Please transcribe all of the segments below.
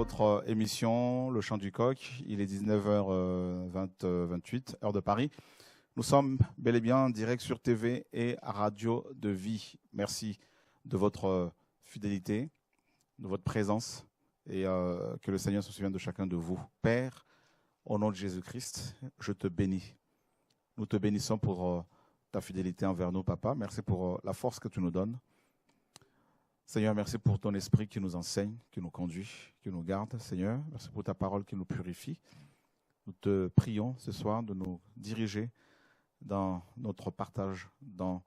votre émission Le Chant du Coq. Il est 19h28, heure de Paris. Nous sommes bel et bien en direct sur TV et Radio de Vie. Merci de votre fidélité, de votre présence et que le Seigneur se souvienne de chacun de vous. Père, au nom de Jésus-Christ, je te bénis. Nous te bénissons pour ta fidélité envers nous, Papa. Merci pour la force que tu nous donnes. Seigneur, merci pour ton esprit qui nous enseigne, qui nous conduit, qui nous garde. Seigneur, merci pour ta parole qui nous purifie. Nous te prions ce soir de nous diriger dans notre partage, dans,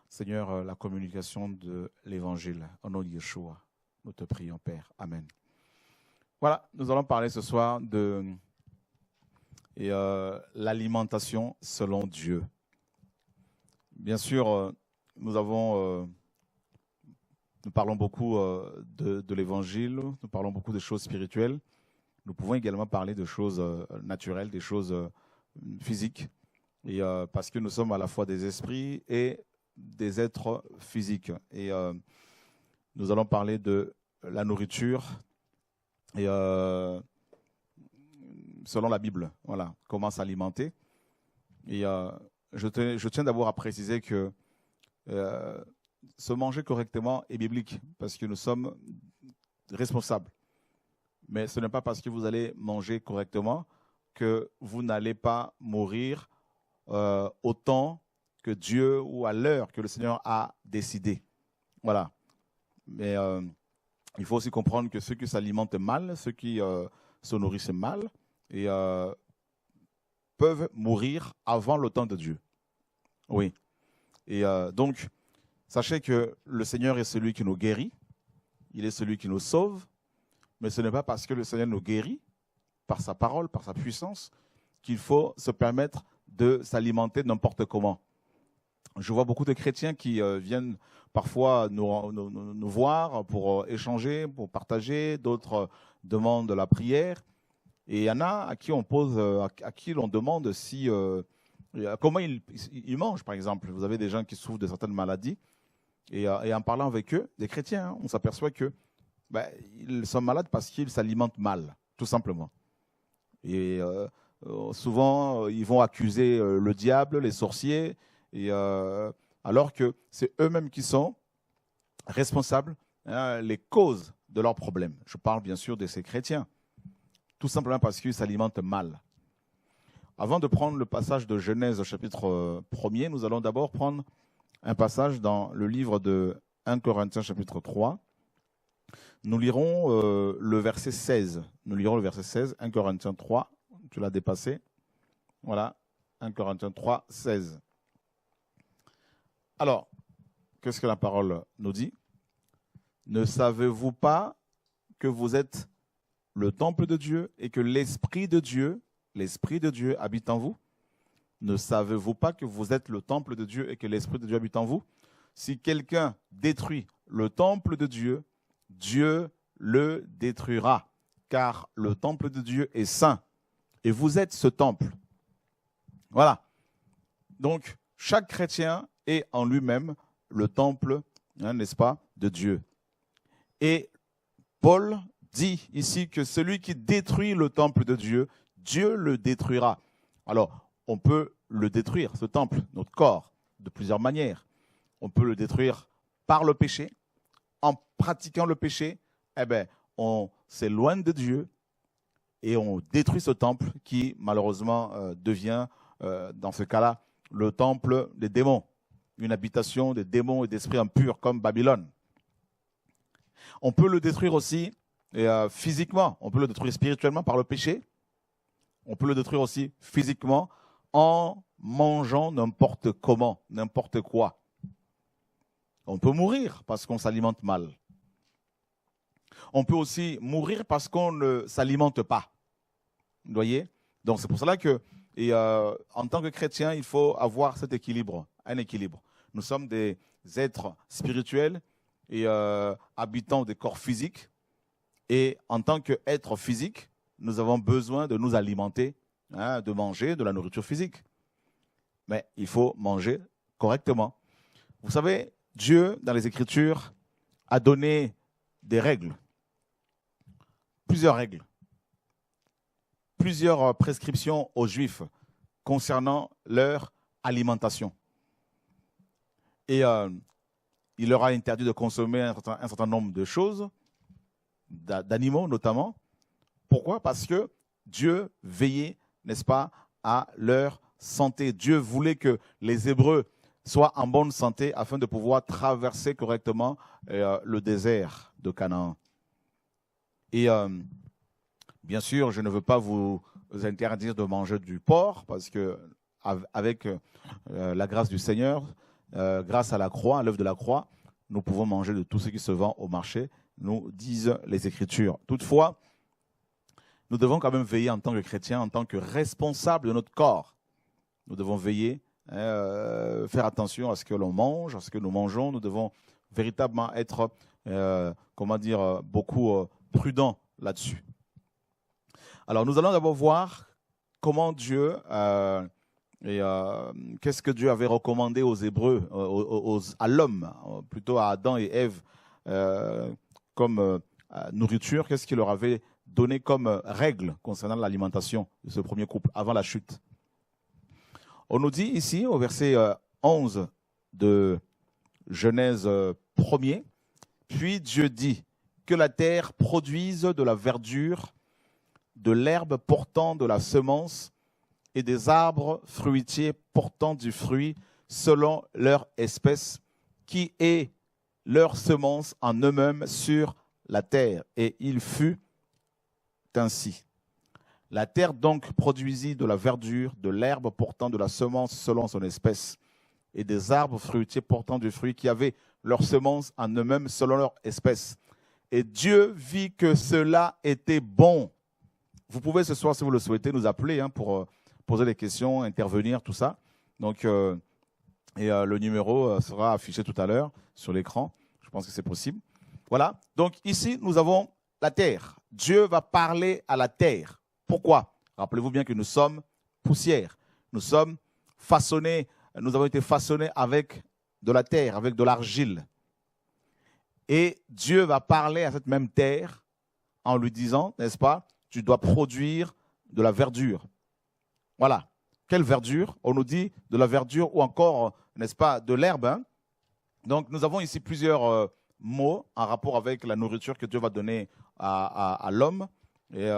Seigneur, la communication de l'Évangile. Au nom de Yeshua, nous te prions, Père. Amen. Voilà, nous allons parler ce soir de l'alimentation selon Dieu. Bien sûr, nous parlons beaucoup de l'Évangile, nous parlons beaucoup de choses spirituelles. Nous pouvons également parler de choses naturelles, des choses physiques, et, parce que nous sommes à la fois des esprits et des êtres physiques. Et nous allons parler de la nourriture, et selon la Bible, voilà, comment s'alimenter. Et je tiens d'abord à préciser que se manger correctement est biblique, parce que nous sommes responsables. Mais ce n'est pas parce que vous allez manger correctement que vous n'allez pas mourir au temps que Dieu ou à l'heure que le Seigneur a décidé. Voilà. Mais il faut aussi comprendre que ceux qui s'alimentent mal, ceux qui se nourrissent mal, et, peuvent mourir avant le temps de Dieu. Oui. Et donc, sachez que le Seigneur est celui qui nous guérit, il est celui qui nous sauve, mais ce n'est pas parce que le Seigneur nous guérit, par sa parole, par sa puissance, qu'il faut se permettre de s'alimenter n'importe comment. Je vois beaucoup de chrétiens qui viennent parfois nous voir pour échanger, pour partager, d'autres demandent de la prière, et il y en a à qui on pose, à qui l'on demande si, comment ils mangent, par exemple. Vous avez des gens qui souffrent de certaines maladies, et en parlant avec eux, des chrétiens, hein, on s'aperçoit que ils sont malades parce qu'ils s'alimentent mal, tout simplement. Et souvent, ils vont accuser le diable, les sorciers, et, alors que c'est eux-mêmes qui sont responsables, hein, les causes de leurs problèmes. Je parle bien sûr de ces chrétiens, tout simplement parce qu'ils s'alimentent mal. Avant de prendre le passage de Genèse au chapitre 1er, nous allons d'abord prendre un passage dans le livre de 1 Corinthiens chapitre 3. Nous lirons le verset 16. Nous lirons le verset 16, 1 Corinthiens 3. Tu l'as dépassé. Voilà, 1 Corinthiens 3, 16. Alors, qu'est-ce que la parole nous dit? Ne savez-vous pas que vous êtes le temple de Dieu et que l'Esprit de Dieu habite en vous? Ne savez-vous pas que vous êtes le temple de Dieu et que l'Esprit de Dieu habite en vous? Si quelqu'un détruit le temple de Dieu, Dieu le détruira, car le temple de Dieu est saint, et vous êtes ce temple. Voilà. Donc, chaque chrétien est en lui-même le temple, hein, n'est-ce pas, de Dieu. Et Paul dit ici que celui qui détruit le temple de Dieu, Dieu le détruira. Alors, on peut le détruire, ce temple, notre corps, de plusieurs manières. On peut le détruire par le péché. En pratiquant le péché, on s'éloigne de Dieu et on détruit ce temple qui, malheureusement, devient, dans ce cas-là, le temple des démons, une habitation des démons et d'esprits impurs comme Babylone. On peut le détruire aussi physiquement, on peut le détruire spirituellement par le péché. On peut le détruire aussi physiquement en mangeant n'importe comment, n'importe quoi. On peut mourir parce qu'on s'alimente mal. On peut aussi mourir parce qu'on ne s'alimente pas. Vous voyez? Donc c'est pour cela que, en tant que chrétien, il faut avoir cet équilibre, un équilibre. Nous sommes des êtres spirituels et habitants des corps physiques. Et en tant qu'êtres physiques, nous avons besoin de nous alimenter, hein, de manger de la nourriture physique. Mais il faut manger correctement. Vous savez, Dieu, dans les Écritures, a donné des règles plusieurs règles, plusieurs prescriptions aux Juifs concernant leur alimentation. Et il leur a interdit de consommer un certain nombre de choses, d'animaux notamment. Pourquoi? Parce que Dieu veillait, n'est-ce pas, à leur santé. Dieu voulait que les Hébreux soient en bonne santé afin de pouvoir traverser correctement le désert de Canaan. Et bien sûr, je ne veux pas vous interdire de manger du porc parce que avec la grâce du Seigneur, grâce à la croix, à l'œuvre de la croix, nous pouvons manger de tout ce qui se vend au marché, nous disent les Écritures. Toutefois, nous devons quand même veiller en tant que chrétiens, en tant que responsables de notre corps. Nous devons veiller, faire attention à ce que l'on mange, à ce que nous mangeons. Nous devons véritablement être, beaucoup prudents là-dessus. Alors, nous allons d'abord voir comment Dieu, qu'est-ce que Dieu avait recommandé aux Hébreux, à l'homme, plutôt à Adam et Ève, comme nourriture, qu'est-ce qu'il leur avait donné comme règle concernant l'alimentation de ce premier couple avant la chute. On nous dit ici, au verset 11 de Genèse 1er, « Puis Dieu dit que la terre produise de la verdure, de l'herbe portant de la semence et des arbres fruitiers portant du fruit selon leur espèce, qui est leur semence en eux-mêmes sur la terre. Et il fut ainsi. La terre donc produisit de la verdure, de l'herbe portant de la semence selon son espèce, et des arbres fruitiers portant du fruit qui avaient leur semence en eux-mêmes selon leur espèce. Et Dieu vit que cela était bon. » Vous pouvez ce soir, si vous le souhaitez, nous appeler pour poser des questions, intervenir, tout ça. Donc, le numéro sera affiché tout à l'heure sur l'écran. Je pense que c'est possible. Voilà. Donc ici, nous avons la terre. Dieu va parler à la terre. Pourquoi? Rappelez-vous bien que nous sommes poussière. Nous sommes façonnés, nous avons été façonnés avec de la terre, avec de l'argile. Et Dieu va parler à cette même terre en lui disant, n'est-ce pas, tu dois produire de la verdure. Voilà. Quelle verdure? On nous dit de la verdure ou encore, n'est-ce pas, de l'herbe. Hein? Donc, nous avons ici plusieurs mots en rapport avec la nourriture que Dieu va donner à l'homme. Et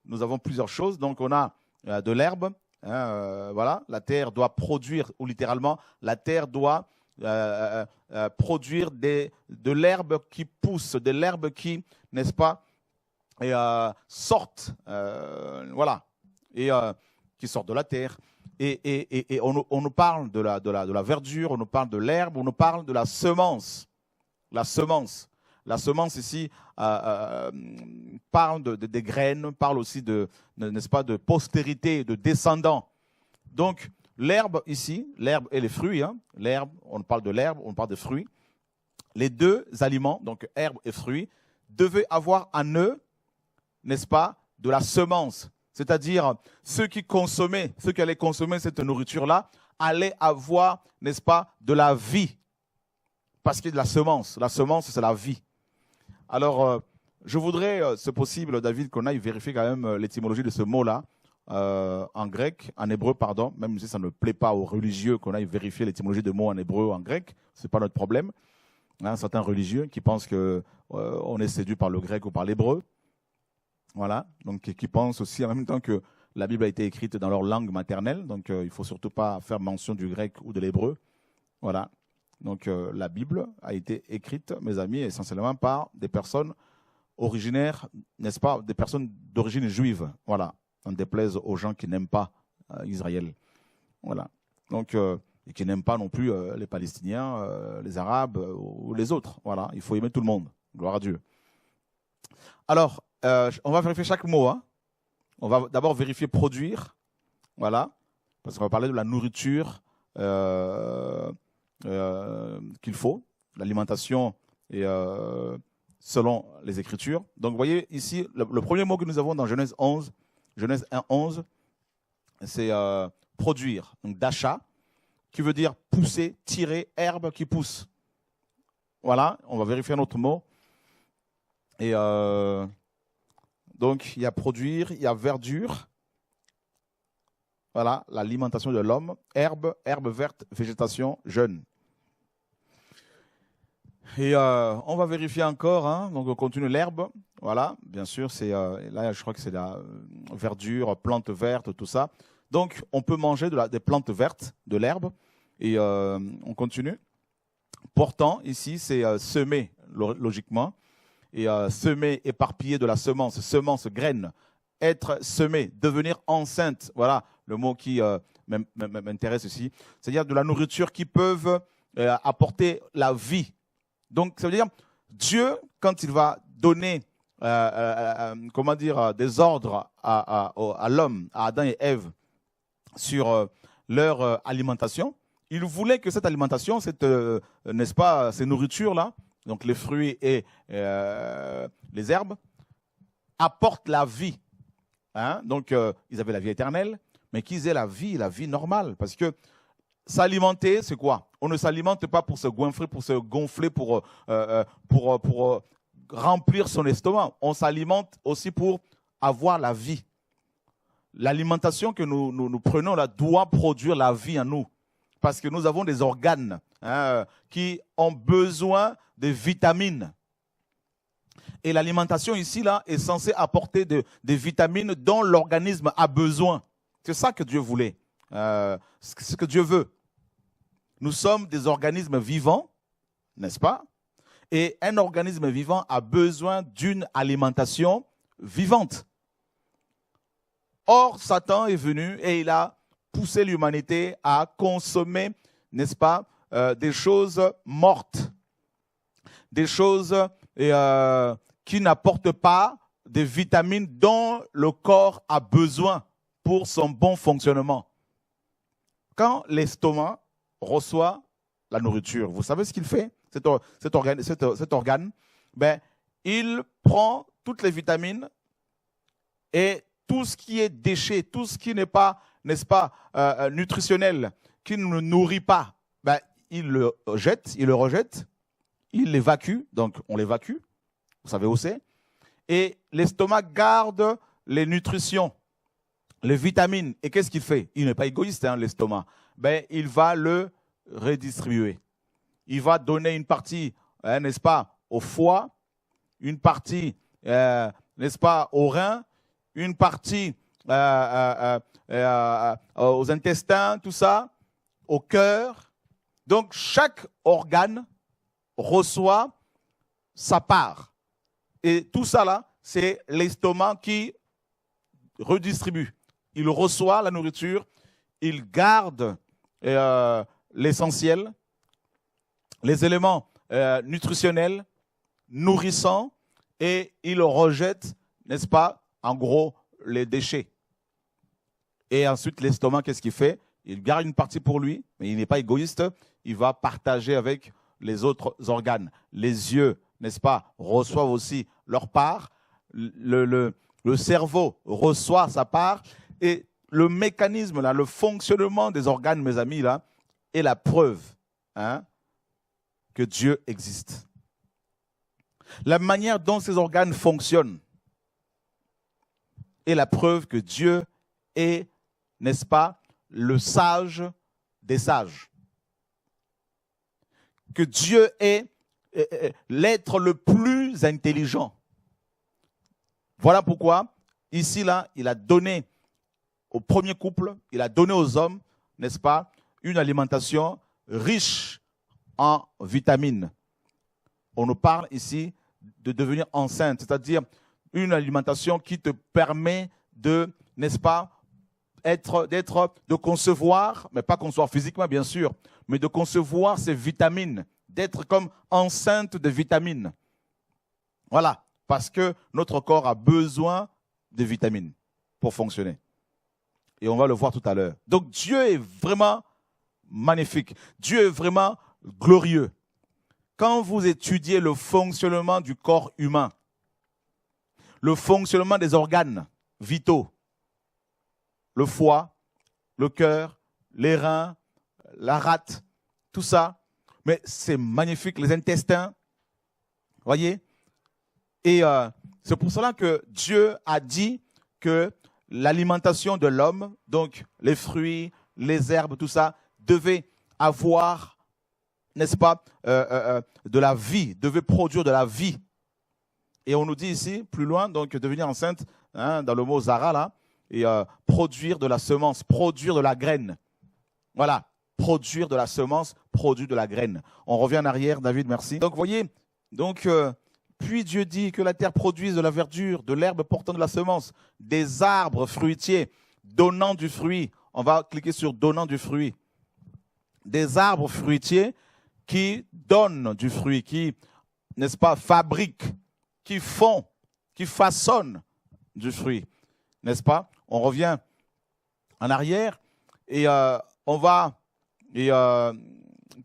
nous avons plusieurs choses. Donc, on a de l'herbe. Voilà. La terre doit produire, ou littéralement, la terre doit produire de l'herbe qui pousse, de l'herbe qui, n'est-ce pas, sortent, voilà, et qui sortent de la terre. Et on nous parle de la verdure, on nous parle de l'herbe, on nous parle de la semence. La semence. La semence ici parle des graines, parle aussi n'est-ce pas, de postérité, de descendants. Donc, l'herbe ici, l'herbe et les fruits, hein, l'herbe, on parle de l'herbe, on parle de fruits. Les deux aliments, donc herbe et fruits, devaient avoir en eux, n'est-ce pas, de la semence. C'est-à-dire, ceux qui allaient consommer cette nourriture-là, allaient avoir, n'est-ce pas, de la vie. Parce qu'il y a de la semence. La semence, c'est la vie. Alors, je voudrais, c'est possible, David, qu'on aille vérifier quand même l'étymologie de ce mot-là, en grec, en hébreu, pardon, même si ça ne plaît pas aux religieux qu'on aille vérifier l'étymologie de mots en hébreu ou en grec, ce n'est pas notre problème. Hein, certains religieux qui pensent qu'on est séduit par le grec ou par l'hébreu. Voilà, donc qui pensent aussi en même temps que la Bible a été écrite dans leur langue maternelle, donc il ne faut surtout pas faire mention du grec ou de l'hébreu. Voilà, donc la Bible a été écrite, mes amis, essentiellement par des personnes originaires, n'est-ce pas, des personnes d'origine juive, voilà, en déplaise aux gens qui n'aiment pas Israël. Voilà, donc, et qui n'aiment pas non plus les Palestiniens, les Arabes ou les autres. Voilà, il faut aimer tout le monde, gloire à Dieu. Alors, on va vérifier chaque mot. Hein. On va d'abord vérifier produire, voilà, parce qu'on va parler de la nourriture qu'il faut, l'alimentation et selon les Écritures. Donc, vous voyez ici, le premier mot que nous avons dans Genèse 1:11, c'est produire, donc d'achat, qui veut dire pousser, tirer, herbe qui pousse. Voilà, on va vérifier un autre mot. Et Donc, il y a produire, il y a verdure. Voilà, l'alimentation de l'homme. Herbe verte, végétation, jeûne. Et on va vérifier encore. Hein. Donc, on continue l'herbe. Voilà, bien sûr, c'est là, je crois que c'est la verdure, plantes vertes, tout ça. Donc, on peut manger des plantes vertes, de l'herbe. Et on continue. Portant, ici, c'est semer, logiquement. Et semer, éparpiller de la semence, graine, être semé, devenir enceinte. Voilà le mot qui m'intéresse ici. C'est-à-dire de la nourriture qui peuvent apporter la vie. Donc, ça veut dire, Dieu, quand il va donner des ordres à l'homme, à Adam et Ève, sur leur alimentation, il voulait que cette alimentation, n'est-ce pas, ces nourritures-là, donc les fruits et les herbes, apportent la vie. Hein? Donc, ils avaient la vie éternelle, mais qu'ils aient la vie normale. Parce que s'alimenter, c'est quoi? On ne s'alimente pas pour se gonfler, pour remplir son estomac. On s'alimente aussi pour avoir la vie. L'alimentation que nous prenons là doit produire la vie en nous. Parce que nous avons des organes qui ont besoin de vitamines. Et l'alimentation ici là est censée apporter des vitamines dont l'organisme a besoin. C'est ça que Dieu voulait. C'est ce que Dieu veut. Nous sommes des organismes vivants, n'est-ce pas? Et un organisme vivant a besoin d'une alimentation vivante. Or, Satan est venu et il a poussé l'humanité à consommer, n'est-ce pas, des choses mortes, des choses qui n'apportent pas des vitamines dont le corps a besoin pour son bon fonctionnement. Quand l'estomac reçoit la nourriture, vous savez ce qu'il fait, cet organe, ben, il prend toutes les vitamines et tout ce qui est déchet, tout ce qui n'est pas, n'est-ce pas, nutritionnel, qui ne nous nourrit pas, ben, il le rejette, il l'évacue, donc on l'évacue, vous savez où c'est, et l'estomac garde les nutritions, les vitamines. Et qu'est-ce qu'il fait? Il n'est pas égoïste, hein, l'estomac. Ben, il va le redistribuer. Il va donner une partie, n'est-ce pas, au foie, une partie, n'est-ce pas, aux reins, une partie aux intestins, tout ça, au cœur. Donc, chaque organe reçoit sa part. Et tout ça là, c'est l'estomac qui redistribue. Il reçoit la nourriture, il garde l'essentiel, les éléments nutritionnels, nourrissants, et il rejette, n'est-ce pas, en gros, les déchets. Et ensuite, l'estomac, qu'est-ce qu'il fait? Il garde une partie pour lui, mais il n'est pas égoïste, il va partager avec les autres organes. Les yeux, n'est-ce pas, reçoivent aussi leur part, le cerveau reçoit sa part, et le mécanisme, là, le fonctionnement des organes, mes amis, là, est la preuve que Dieu existe. La manière dont ces organes fonctionnent est la preuve que Dieu est, n'est-ce pas, le sage des sages. Que Dieu est l'être le plus intelligent. Voilà pourquoi, ici, là, il a donné au premier couple, il a donné aux hommes, n'est-ce pas, une alimentation riche en vitamines. On nous parle ici de devenir enceinte, c'est-à-dire une alimentation qui te permet de, n'est-ce pas, de concevoir, mais pas concevoir physiquement bien sûr, mais de concevoir ces vitamines, d'être comme enceinte de vitamines. Voilà, parce que notre corps a besoin de vitamines pour fonctionner. Et on va le voir tout à l'heure. Donc Dieu est vraiment magnifique. Dieu est vraiment glorieux. Quand vous étudiez le fonctionnement du corps humain, le fonctionnement des organes vitaux, le foie, le cœur, les reins, la rate, tout ça, mais c'est magnifique, les intestins, voyez. Et C'est pour cela que Dieu a dit que l'alimentation de l'homme, donc les fruits, les herbes, tout ça, devait avoir, n'est-ce pas, de la vie, devait produire de la vie. Et on nous dit ici, plus loin, donc devenir enceinte, hein, dans le mot Zara, là, et produire de la semence, produire de la graine. Voilà, produire de la semence, produire de la graine. On revient en arrière, David, merci. Donc, vous voyez, donc, puis Dieu dit que la terre produise de la verdure, de l'herbe portant de la semence, des arbres fruitiers, donnant du fruit. On va cliquer sur donnant du fruit. Des arbres fruitiers qui donnent du fruit, qui, n'est-ce pas, fabriquent, qui font, qui façonnent du fruit. N'est-ce pas? On revient en arrière et on va,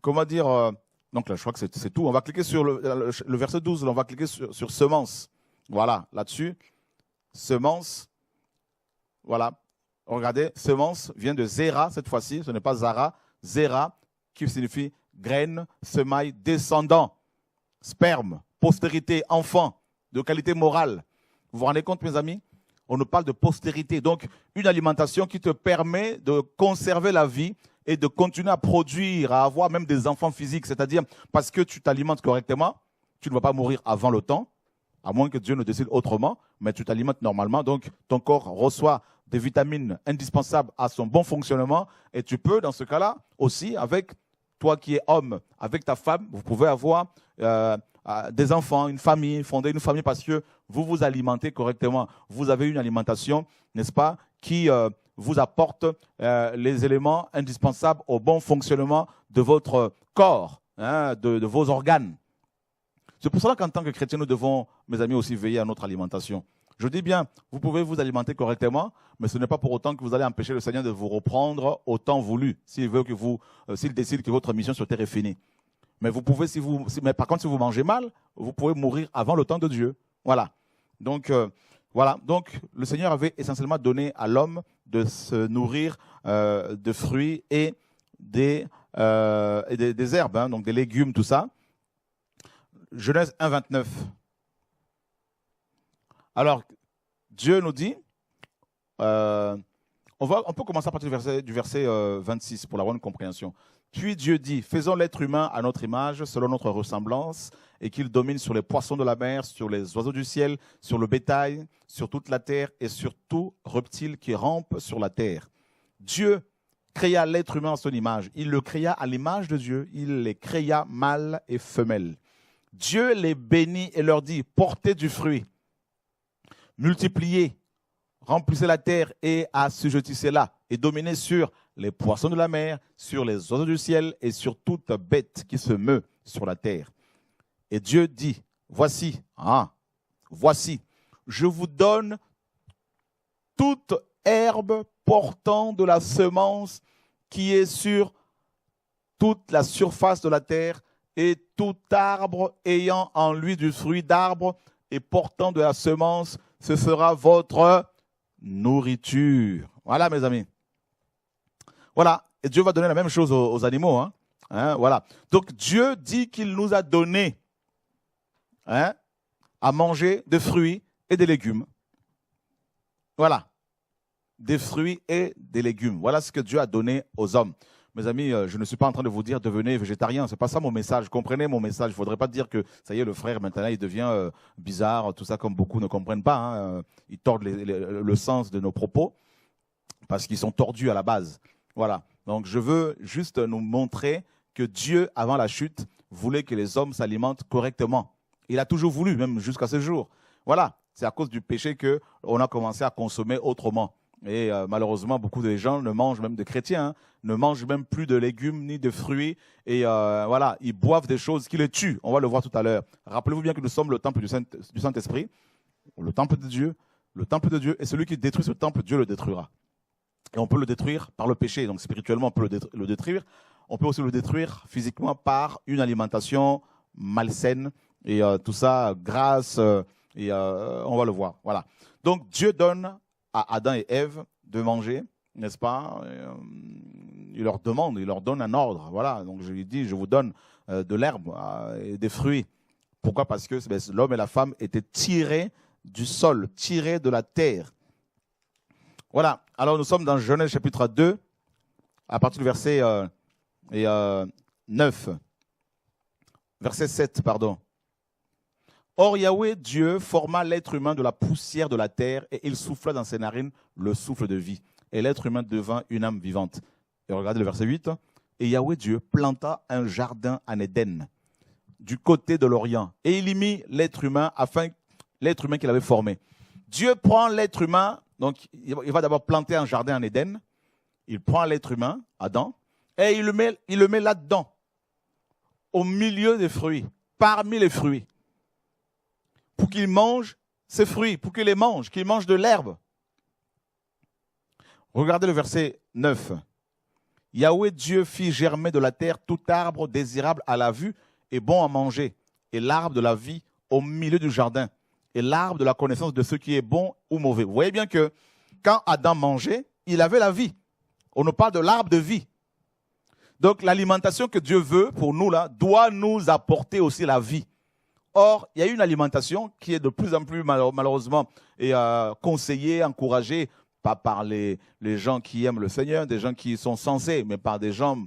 comment dire, donc là je crois que c'est tout. On va cliquer sur le verset 12, là, on va cliquer sur semence. Voilà, là-dessus, semence, voilà. Regardez, semence vient de Zéra cette fois-ci, ce n'est pas Zara, Zéra qui signifie graine, semaille, descendant, sperme, postérité, enfant, de qualité morale. Vous vous rendez compte, mes amis? On nous parle de postérité, donc une alimentation qui te permet de conserver la vie et de continuer à produire, à avoir même des enfants physiques. C'est-à-dire, parce que tu t'alimentes correctement, tu ne vas pas mourir avant le temps, à moins que Dieu ne décide autrement, mais tu t'alimentes normalement, donc ton corps reçoit des vitamines indispensables à son bon fonctionnement, et tu peux, dans ce cas-là, aussi, avec toi qui es homme, avec ta femme, vous pouvez avoir des enfants, une famille, fonder une famille parce que vous vous alimentez correctement. Vous avez une alimentation, n'est-ce pas, qui vous apporte les éléments indispensables au bon fonctionnement de votre corps, hein, de vos organes. C'est pour cela qu'en tant que chrétiens, nous devons, mes amis, aussi veiller à notre alimentation. Je dis bien, vous pouvez vous alimenter correctement, mais ce n'est pas pour autant que vous allez empêcher le Seigneur de vous reprendre au temps voulu, s'il décide que votre mission sur terre est finie. Mais vous pouvez, mais par contre, si vous mangez mal, vous pouvez mourir avant le temps de Dieu. Voilà. Donc, voilà. Donc, le Seigneur avait essentiellement donné à l'homme de se nourrir de fruits et des herbes, hein, donc des légumes, tout ça. Genèse 1, 29. Alors, Dieu nous dit, on peut commencer à partir du verset 26 pour la bonne compréhension. Puis Dieu dit, faisons l'être humain à notre image, selon notre ressemblance, et qu'il domine sur les poissons de la mer, sur les oiseaux du ciel, sur le bétail, sur toute la terre et sur tout reptile qui rampe sur la terre. Dieu créa l'être humain à son image. Il le créa à l'image de Dieu. Il les créa mâles et femelles. Dieu les bénit et leur dit, portez du fruit, multipliez, remplissez la terre et assujettissez-la, et dominez sur les poissons de la mer, sur les oiseaux du ciel et sur toute bête qui se meut sur la terre. Et Dieu dit, voici, je vous donne toute herbe portant de la semence qui est sur toute la surface de la terre, et tout arbre ayant en lui du fruit d'arbre et portant de la semence, ce sera votre nourriture. Voilà, mes amis. Voilà. Et Dieu va donner la même chose aux animaux. Voilà. Donc, Dieu dit qu'il nous a donné à manger des fruits et des légumes. Voilà. Des fruits et des légumes. Voilà ce que Dieu a donné aux hommes. Mes amis, je ne suis pas en train de vous dire devenez végétarien. C'est pas ça mon message. Comprenez mon message. Il ne faudrait pas dire que ça y est, le frère maintenant il devient bizarre, tout ça comme beaucoup ne comprennent pas. Ils tordent le sens de nos propos parce qu'ils sont tordus à la base. Voilà. Donc je veux juste nous montrer que Dieu, avant la chute, voulait que les hommes s'alimentent correctement. Il a toujours voulu, même jusqu'à ce jour. Voilà. C'est à cause du péché qu'on a commencé à consommer autrement. Et malheureusement, beaucoup de gens ne mangent, même de chrétiens, ne mangent même plus de légumes ni de fruits. Et voilà, ils boivent des choses qui les tuent. On va le voir tout à l'heure. Rappelez-vous bien que nous sommes le temple du Saint-Esprit, le temple de Dieu. Le temple de Dieu. Et celui qui détruit ce temple, Dieu le détruira. Et on peut le détruire par le péché. Donc spirituellement, on peut le détruire. On peut aussi le détruire physiquement par une alimentation malsaine. Et tout ça, grasse. Et on va le voir. Voilà. Donc Dieu donne à Adam et Ève de manger, n'est-ce pas? Il leur donne un ordre. Voilà. Donc je lui dis, je vous donne de l'herbe et des fruits. Pourquoi? Parce que l'homme et la femme étaient tirés du sol, tirés de la terre. Voilà, alors nous sommes dans Genèse chapitre 2, à partir du verset 9. Verset 7, pardon. Or Yahweh, Dieu, forma l'être humain de la poussière de la terre et il souffla dans ses narines le souffle de vie. Et l'être humain devint une âme vivante. Et regardez le verset 8. Et Yahweh, Dieu, planta un jardin en Éden, du côté de l'Orient. Et il y mit l'être humain, l'être humain qu'il avait formé. Dieu prend l'être humain, donc il va d'abord planter un jardin en Éden. Il prend l'être humain, Adam, et il le met là-dedans, au milieu des fruits, parmi les fruits, pour qu'il mange ses fruits, pour qu'il les mange, qu'il mange de l'herbe. Regardez le verset 9. Yahweh Dieu fit germer de la terre tout arbre désirable à la vue et bon à manger, et l'arbre de la vie au milieu du jardin, et l'arbre de la connaissance de ce qui est bon ou mauvais. Vous voyez bien que quand Adam mangeait, il avait la vie. On nous parle de l'arbre de vie. Donc l'alimentation que Dieu veut pour nous là doit nous apporter aussi la vie. Or, il y a une alimentation qui est de plus en plus malheureusement conseillée, encouragée, pas par les gens qui aiment le Seigneur, des gens qui sont censés, mais par des gens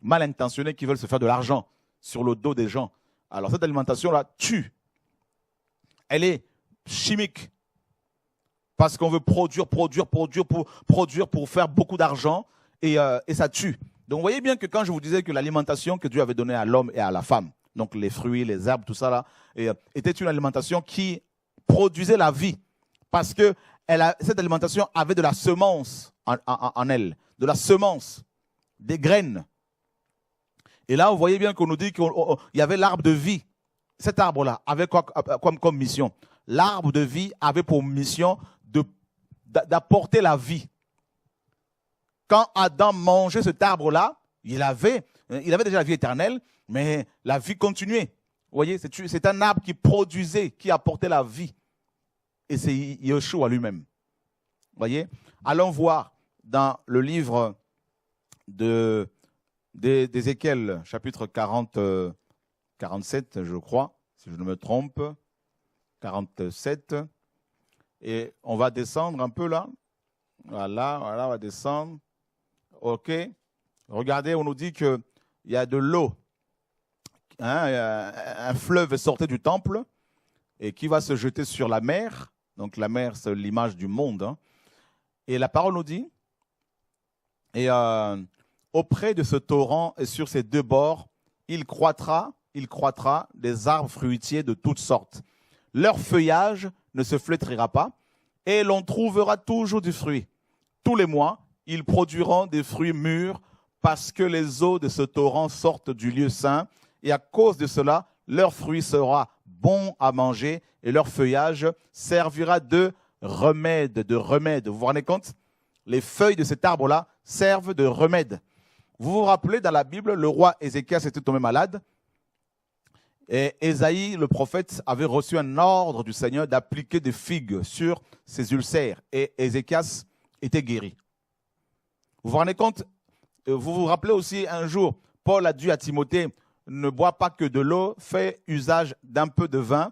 mal intentionnés qui veulent se faire de l'argent sur le dos des gens. Alors cette alimentation-là tue. Elle est chimique. Parce qu'on veut produire pour faire beaucoup d'argent et ça tue. Donc vous voyez bien que quand je vous disais que l'alimentation que Dieu avait donnée à l'homme et à la femme, donc les fruits, les herbes, tout ça là, était une alimentation qui produisait la vie. Parce que cette alimentation avait de la semence en elle, de la semence, des graines. Et là, vous voyez bien qu'on nous dit qu'il y avait l'arbre de vie. Cet arbre-là avait quoi comme mission? L'arbre de vie avait pour mission d'apporter la vie. Quand Adam mangeait cet arbre-là, il avait déjà la vie éternelle, mais la vie continuait. Vous voyez, c'est un arbre qui produisait, qui apportait la vie. Et c'est Yeshua lui-même. Vous voyez? Allons voir dans le livre d'Ézéchiel, chapitre 47, je crois, si je ne me trompe. 47. Et on va descendre un peu là. Voilà, on va descendre. OK. Regardez, on nous dit qu'il y a de l'eau. Un fleuve sortait du temple et qui va se jeter sur la mer. Donc la mer, c'est l'image du monde. Hein. Et la parole nous dit, et auprès de ce torrent et sur ses deux bords, il croîtra des arbres fruitiers de toutes sortes. Leur feuillage ne se flétrira pas et l'on trouvera toujours du fruit. Tous les mois, ils produiront des fruits mûrs parce que les eaux de ce torrent sortent du lieu saint et à cause de cela, leur fruit sera bon à manger et leur feuillage servira de remède. Vous vous rendez compte? Les feuilles de cet arbre-là servent de remède. Vous vous rappelez, dans la Bible, le roi Ézéchias était tombé malade. Et Ésaïe, le prophète, avait reçu un ordre du Seigneur d'appliquer des figues sur ses ulcères. Et Ézéchias était guéri. Vous vous rendez compte? Vous vous rappelez aussi un jour, Paul a dit à Timothée, ne bois pas que de l'eau, fais usage d'un peu de vin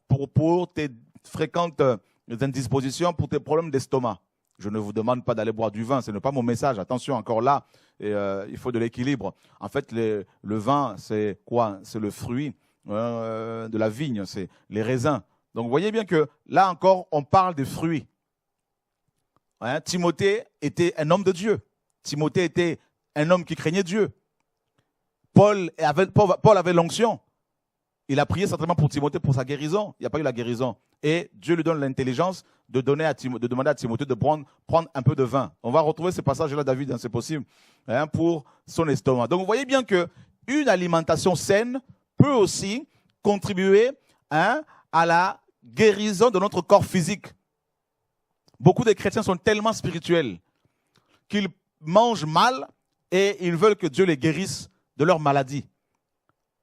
pour tes fréquentes indispositions, pour tes problèmes d'estomac. Je ne vous demande pas d'aller boire du vin, ce n'est pas mon message. Attention, encore là, il faut de l'équilibre. En fait, le vin, c'est quoi? C'est le fruit de la vigne, c'est les raisins. Donc, vous voyez bien que là encore, on parle des fruits. Hein? Timothée était un homme de Dieu. Timothée était un homme qui craignait Dieu. Paul avait l'onction. Il a prié certainement pour Timothée pour sa guérison. Il n'y a pas eu la guérison. Et Dieu lui donne l'intelligence de demander à Timothée de prendre un peu de vin. On va retrouver ce passage-là, David, hein, c'est possible, hein, pour son estomac. Donc vous voyez bien qu'une alimentation saine peut aussi contribuer à la guérison de notre corps physique. Beaucoup de chrétiens sont tellement spirituels qu'ils mangent mal et ils veulent que Dieu les guérisse de leur maladie.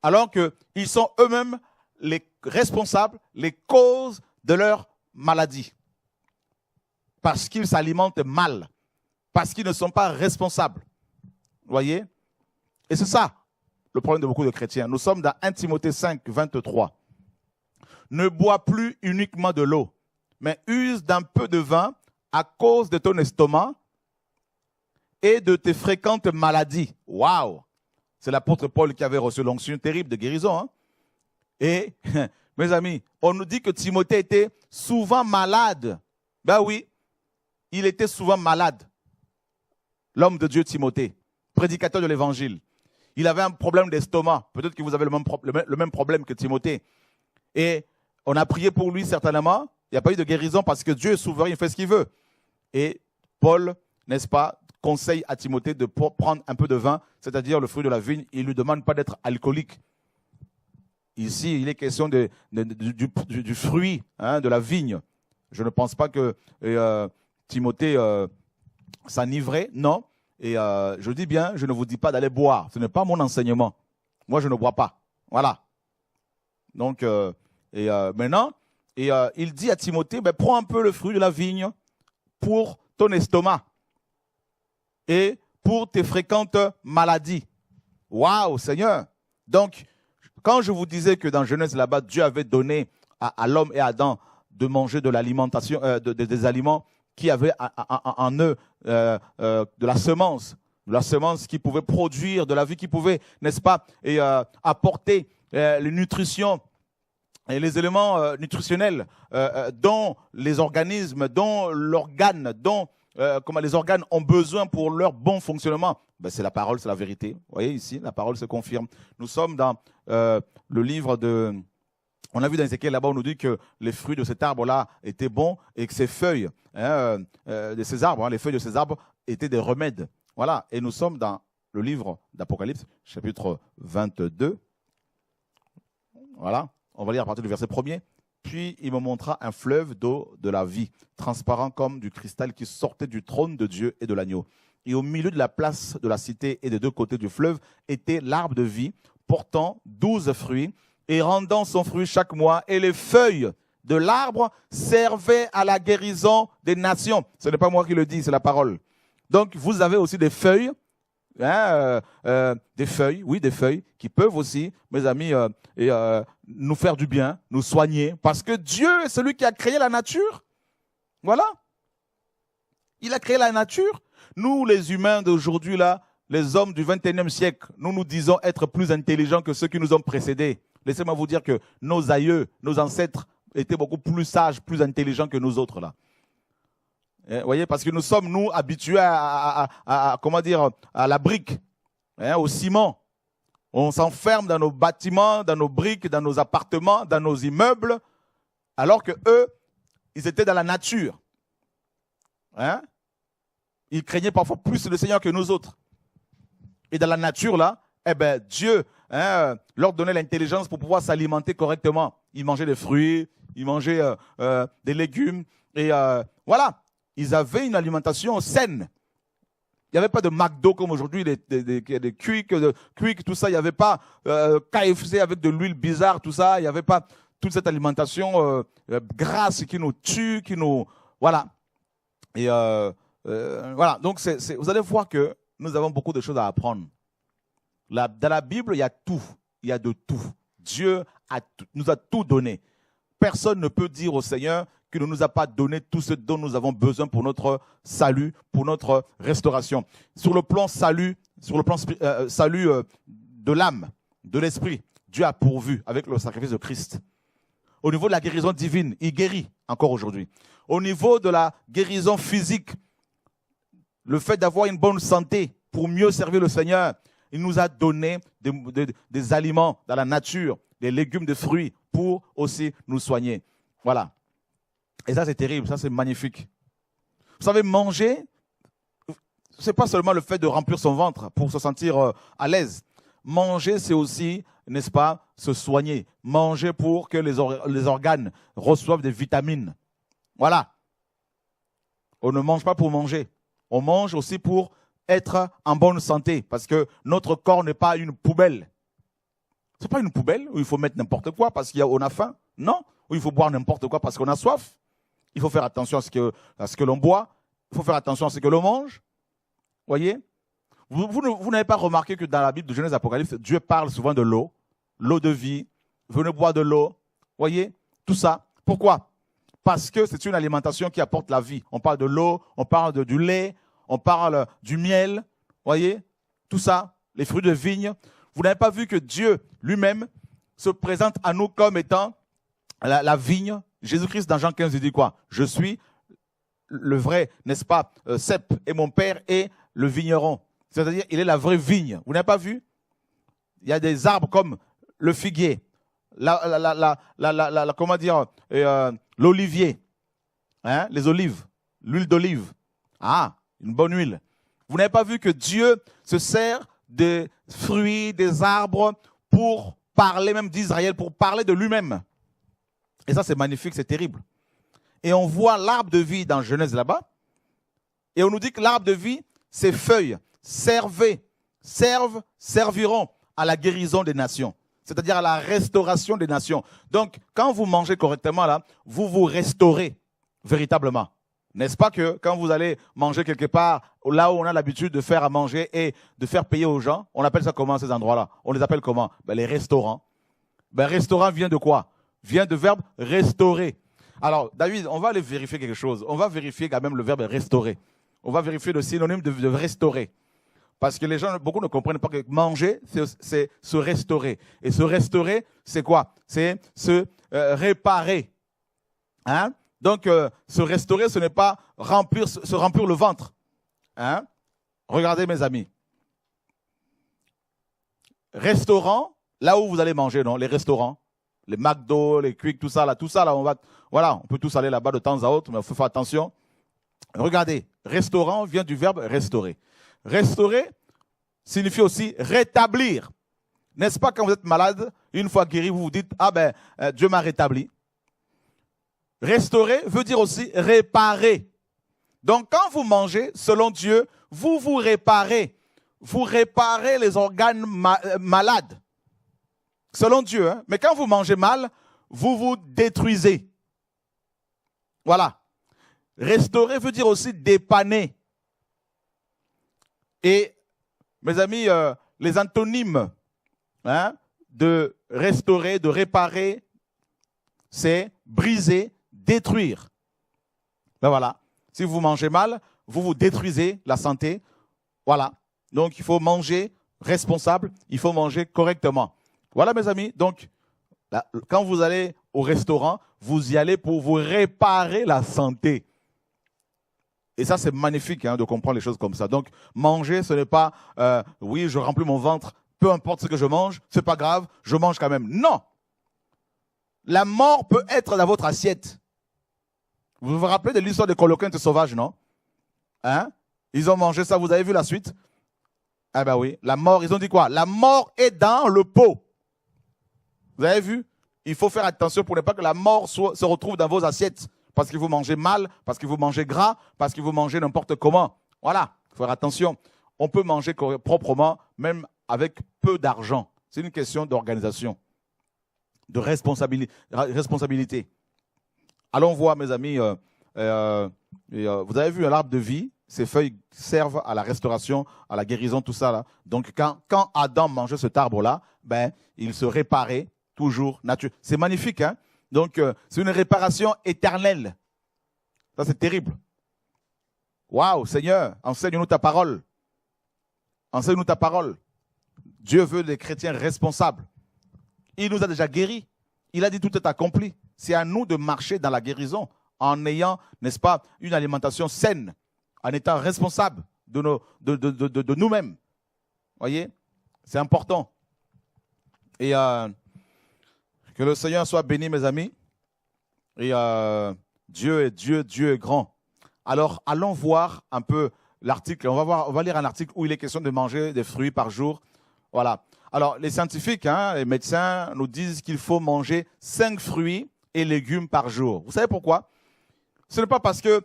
Alors qu'ils sont eux-mêmes les responsables, les causes de leur maladie. Parce qu'ils s'alimentent mal. Parce qu'ils ne sont pas responsables. Vous voyez? Et c'est ça le problème de beaucoup de chrétiens. Nous sommes dans 1 Timothée 5, 23. ne bois plus uniquement de l'eau, mais use d'un peu de vin à cause de ton estomac et de tes fréquentes maladies. Waouh! C'est l'apôtre Paul qui avait reçu l'onction terrible de guérison. Hein? Et, mes amis, on nous dit que Timothée était souvent malade. Ben oui, il était souvent malade. L'homme de Dieu Timothée, prédicateur de l'évangile. Il avait un problème d'estomac. Peut-être que vous avez le même problème que Timothée. Et on a prié pour lui certainement. Il n'y a pas eu de guérison parce que Dieu est souverain, il fait ce qu'il veut. Et Paul, n'est-ce pas, conseille à Timothée de prendre un peu de vin, c'est-à-dire le fruit de la vigne. Il ne lui demande pas d'être alcoolique. Ici, il est question du fruit, hein, de la vigne. Je ne pense pas que Timothée s'enivrait, non. Et je dis bien, je ne vous dis pas d'aller boire. Ce n'est pas mon enseignement. Moi, je ne bois pas. Voilà. Donc, maintenant, il dit à Timothée, ben, prends un peu le fruit de la vigne pour ton estomac et pour tes fréquentes maladies. Waouh, Seigneur! Donc, quand je vous disais que dans Genèse là-bas, Dieu avait donné à l'homme et à Adam de manger de l'alimentation, des aliments qui avaient en eux de la semence qui pouvait produire de la vie, qui pouvait, n'est-ce pas, et apporter les nutritions et les éléments nutritionnels dont les organismes, dont l'organe, dont comment les organes ont besoin pour leur bon fonctionnement. Ben, c'est la parole, c'est la vérité. Vous voyez ici, la parole se confirme. Nous sommes dans le livre de... On a vu dans Ézéchiel là-bas, on nous dit que les fruits de cet arbre-là étaient bons et que ces feuilles de ces arbres, les feuilles de ces arbres étaient des remèdes. Voilà, et nous sommes dans le livre d'Apocalypse, chapitre 22. Voilà, on va lire à partir du verset 1er. Puis il me montra un fleuve d'eau de la vie, transparent comme du cristal qui sortait du trône de Dieu et de l'agneau. Et au milieu de la place de la cité et des deux côtés du fleuve était l'arbre de vie, portant 12 fruits et rendant son fruit chaque mois. Et les feuilles de l'arbre servaient à la guérison des nations. Ce n'est pas moi qui le dis, c'est la parole. Donc vous avez aussi des feuilles, des feuilles qui peuvent aussi, mes amis, nous faire du bien, nous soigner, parce que Dieu est celui qui a créé la nature. Voilà. Il a créé la nature. Nous, les humains d'aujourd'hui, là, les hommes du 21e siècle, nous nous disons être plus intelligents que ceux qui nous ont précédés. Laissez-moi vous dire que nos aïeux, nos ancêtres étaient beaucoup plus sages, plus intelligents que nous autres, là. Vous voyez, parce que nous sommes, nous, habitués comment dire, à la brique, au ciment. On s'enferme dans nos bâtiments, dans nos briques, dans nos appartements, dans nos immeubles, alors que eux, ils étaient dans la nature. Ils craignaient parfois plus le Seigneur que nous autres. Et dans la nature, là, Dieu leur donnait l'intelligence pour pouvoir s'alimenter correctement. Ils mangeaient des fruits, ils mangeaient des légumes, et voilà. Ils avaient une alimentation saine. Il n'y avait pas de McDo comme aujourd'hui, des Quick, tout ça. Il n'y avait pas KFC avec de l'huile bizarre, tout ça. Il n'y avait pas toute cette alimentation grasse qui nous tue, qui nous... Voilà. Et voilà. Donc, vous allez voir que nous avons beaucoup de choses à apprendre. Dans la Bible, il y a tout. Il y a de tout. Dieu nous a tout donné. Personne ne peut dire au Seigneur qu'il ne nous a pas donné tout ce dont nous avons besoin pour notre salut, pour notre restauration. Sur le plan salut, salut de l'âme, de l'esprit, Dieu a pourvu avec le sacrifice de Christ. Au niveau de la guérison divine, il guérit encore aujourd'hui. Au niveau de la guérison physique, le fait d'avoir une bonne santé pour mieux servir le Seigneur, il nous a donné des aliments dans la nature, des légumes, des fruits pour aussi nous soigner. Voilà. Et ça, c'est terrible, ça, c'est magnifique. Vous savez, manger, ce n'est pas seulement le fait de remplir son ventre pour se sentir à l'aise. Manger, c'est aussi, n'est-ce pas, se soigner. Manger pour que les organes reçoivent des vitamines. Voilà. On ne mange pas pour manger. On mange aussi pour être en bonne santé, parce que notre corps n'est pas une poubelle. Ce n'est pas une poubelle où il faut mettre n'importe quoi parce qu'on a faim. Non, où il faut boire n'importe quoi parce qu'on a soif. Il faut faire attention à ce que l'on boit. Il faut faire attention à ce que l'on mange. Voyez, vous n'avez pas remarqué que dans la Bible de Genèse Apocalypse, Dieu parle souvent de l'eau de vie. Venez boire de l'eau. Voyez, tout ça. Pourquoi? Parce que c'est une alimentation qui apporte la vie. On parle de l'eau, on parle du lait, on parle du miel, voyez, tout ça, les fruits de vigne. Vous n'avez pas vu que Dieu lui-même se présente à nous comme étant la vigne. Jésus-Christ dans Jean 15, il dit quoi? Je suis le vrai, n'est-ce pas, cep, et mon père est le vigneron. C'est-à-dire, il est la vraie vigne. Vous n'avez pas vu? Il y a des arbres comme le figuier, comment dire, l'olivier, hein, les olives, l'huile d'olive. Ah, une bonne huile. Vous n'avez pas vu que Dieu se sert des fruits, des arbres pour parler même d'Israël, pour parler de lui-même. Et ça, c'est magnifique, c'est terrible. Et on voit l'arbre de vie dans Genèse là-bas. Et on nous dit que l'arbre de vie, ses feuilles serviront à la guérison des nations. C'est-à-dire à la restauration des nations. Donc, quand vous mangez correctement, là, vous vous restaurez véritablement. N'est-ce pas que quand vous allez manger quelque part, là où on a l'habitude de faire à manger et de faire payer aux gens, on appelle ça comment ces endroits-là? On les appelle comment? Les restaurants. Restaurant vient de quoi? Vient du verbe restaurer. Alors, David, on va aller vérifier quelque chose. On va vérifier quand même le verbe restaurer. On va vérifier le synonyme de restaurer. Parce que les gens, beaucoup ne comprennent pas que manger, c'est se restaurer. Et se restaurer, c'est quoi? C'est se réparer. Hein? Donc, se restaurer, ce n'est pas se remplir le ventre. Hein? Regardez, mes amis. Restaurant, là où vous allez manger, non? Les restaurants, les McDo, les Quick, tout ça, là, on peut tous aller là-bas de temps à autre, mais il faut faire attention. Regardez, restaurant vient du verbe restaurer. Restaurer signifie aussi rétablir. N'est-ce pas quand vous êtes malade, une fois guéri, vous vous dites, Dieu m'a rétabli. Restaurer veut dire aussi réparer. Donc quand vous mangez, selon Dieu, vous vous réparez. Vous réparez les organes malades. Selon Dieu, hein? Mais quand vous mangez mal, vous vous détruisez. Voilà. Restaurer veut dire aussi dépanner. Et, mes amis, les antonymes de restaurer, de réparer, c'est briser, détruire. Voilà. Si vous mangez mal, vous vous détruisez la santé. Voilà. Donc, il faut manger responsable, il faut manger correctement. Voilà, mes amis. Donc, là, quand vous allez au restaurant, vous y allez pour vous réparer la santé. Et ça, c'est magnifique de comprendre les choses comme ça. Donc, manger, ce n'est pas, oui, je remplis mon ventre, peu importe ce que je mange, c'est pas grave, je mange quand même. Non. La mort peut être dans votre assiette. Vous vous rappelez de l'histoire des coloquintes sauvages, non? Hein? Ils ont mangé ça, vous avez vu la suite? Ah ben oui, la mort, ils ont dit quoi? La mort est dans le pot. Vous avez vu? Il faut faire attention pour ne pas que la mort se retrouve dans vos assiettes. Parce que vous mangez mal, parce que vous mangez gras, parce que vous mangez n'importe comment. Voilà, il faut faire attention. On peut manger proprement, même avec peu d'argent. C'est une question d'organisation, de responsabilité. Allons voir, mes amis, vous avez vu l'arbre de vie, ses feuilles servent à la restauration, à la guérison, tout ça là. Donc quand Adam mangeait cet arbre-là, il se réparait toujours naturel. C'est magnifique, hein? Donc, c'est une réparation éternelle. Ça, c'est terrible. Waouh, Seigneur, enseigne-nous ta parole. Enseigne-nous ta parole. Dieu veut des chrétiens responsables. Il nous a déjà guéris. Il a dit tout est accompli. C'est à nous de marcher dans la guérison en ayant, n'est-ce pas, une alimentation saine, en étant responsables de nous-mêmes. Voyez, c'est important. Et que le Seigneur soit béni, mes amis. Et Dieu est grand. Alors, allons voir un peu l'article. On va lire un article où il est question de manger des fruits par jour. Voilà. Alors, les scientifiques, les médecins nous disent qu'il faut manger 5 fruits et légumes par jour. Vous savez pourquoi? Ce n'est pas parce que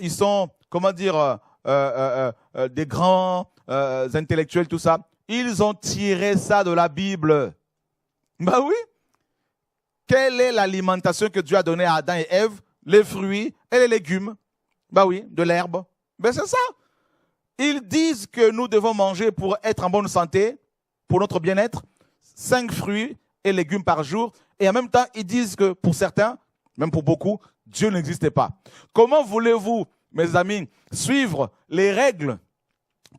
ils sont, des grands intellectuels, tout ça. Ils ont tiré ça de la Bible. Ben oui. Quelle est l'alimentation que Dieu a donnée à Adam et Ève? Les fruits et les légumes. Ben oui, de l'herbe. Ben c'est ça. Ils disent que nous devons manger pour être en bonne santé, pour notre bien-être, 5 fruits et légumes par jour. Et en même temps, ils disent que pour certains, Même pour beaucoup, Dieu n'existait pas. Comment voulez-vous, mes amis, suivre les règles,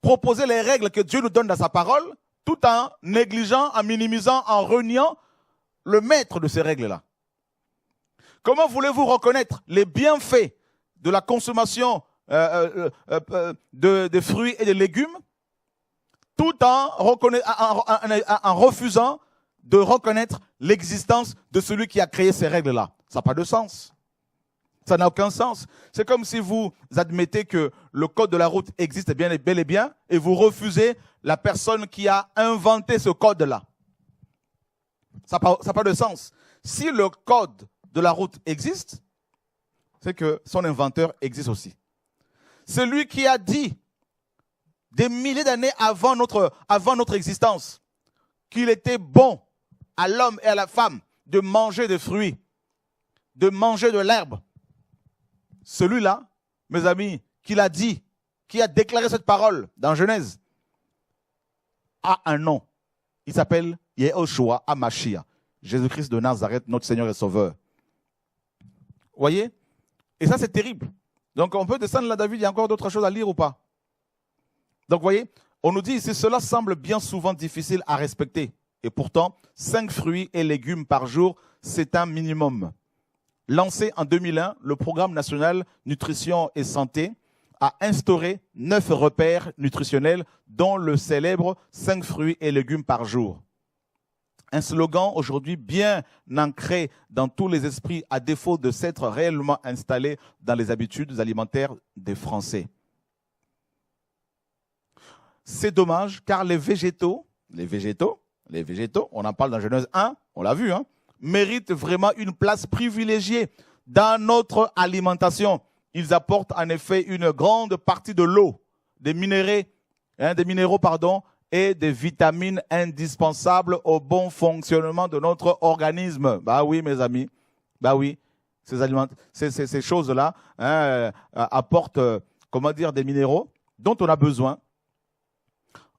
proposer les règles que Dieu nous donne dans sa parole, tout en négligeant, en minimisant, en reniant le maître de ces règles-là? Comment voulez-vous reconnaître les bienfaits de la consommation de fruits et de légumes, tout en refusant de reconnaître l'existence de celui qui a créé ces règles-là? Ça n'a pas de sens. Ça n'a aucun sens. C'est comme si vous admettez que le code de la route existe bel et bien, et vous refusez la personne qui a inventé ce code-là. Ça n'a pas de sens. Si le code de la route existe, c'est que son inventeur existe aussi. Celui qui a dit des milliers d'années avant notre existence qu'il était bon à l'homme et à la femme de manger des fruits, de manger de l'herbe. Celui-là, mes amis, qui l'a dit, qui a déclaré cette parole dans Genèse, a un nom. Il s'appelle Yehoshua HaMashiach, Jésus-Christ de Nazareth, notre Seigneur et Sauveur. Vous voyez? Et ça, c'est terrible. Donc, on peut descendre là, David, il y a encore d'autres choses à lire ou pas? Donc, vous voyez, on nous dit ici, cela semble bien souvent difficile à respecter. Et pourtant, 5 fruits et légumes par jour, c'est un minimum. Lancé en 2001, le Programme national nutrition et santé a instauré 9 repères nutritionnels, dont le célèbre 5 fruits et légumes par jour. Un slogan aujourd'hui bien ancré dans tous les esprits, à défaut de s'être réellement installé dans les habitudes alimentaires des Français. C'est dommage, car les végétaux, on en parle dans Genèse 1, on l'a vu, méritent vraiment une place privilégiée dans notre alimentation. Ils apportent en effet une grande partie de l'eau, des minéraux, et des vitamines indispensables au bon fonctionnement de notre organisme. Bah oui, mes amis. Bah oui. Ces choses-là apportent, des minéraux dont on a besoin.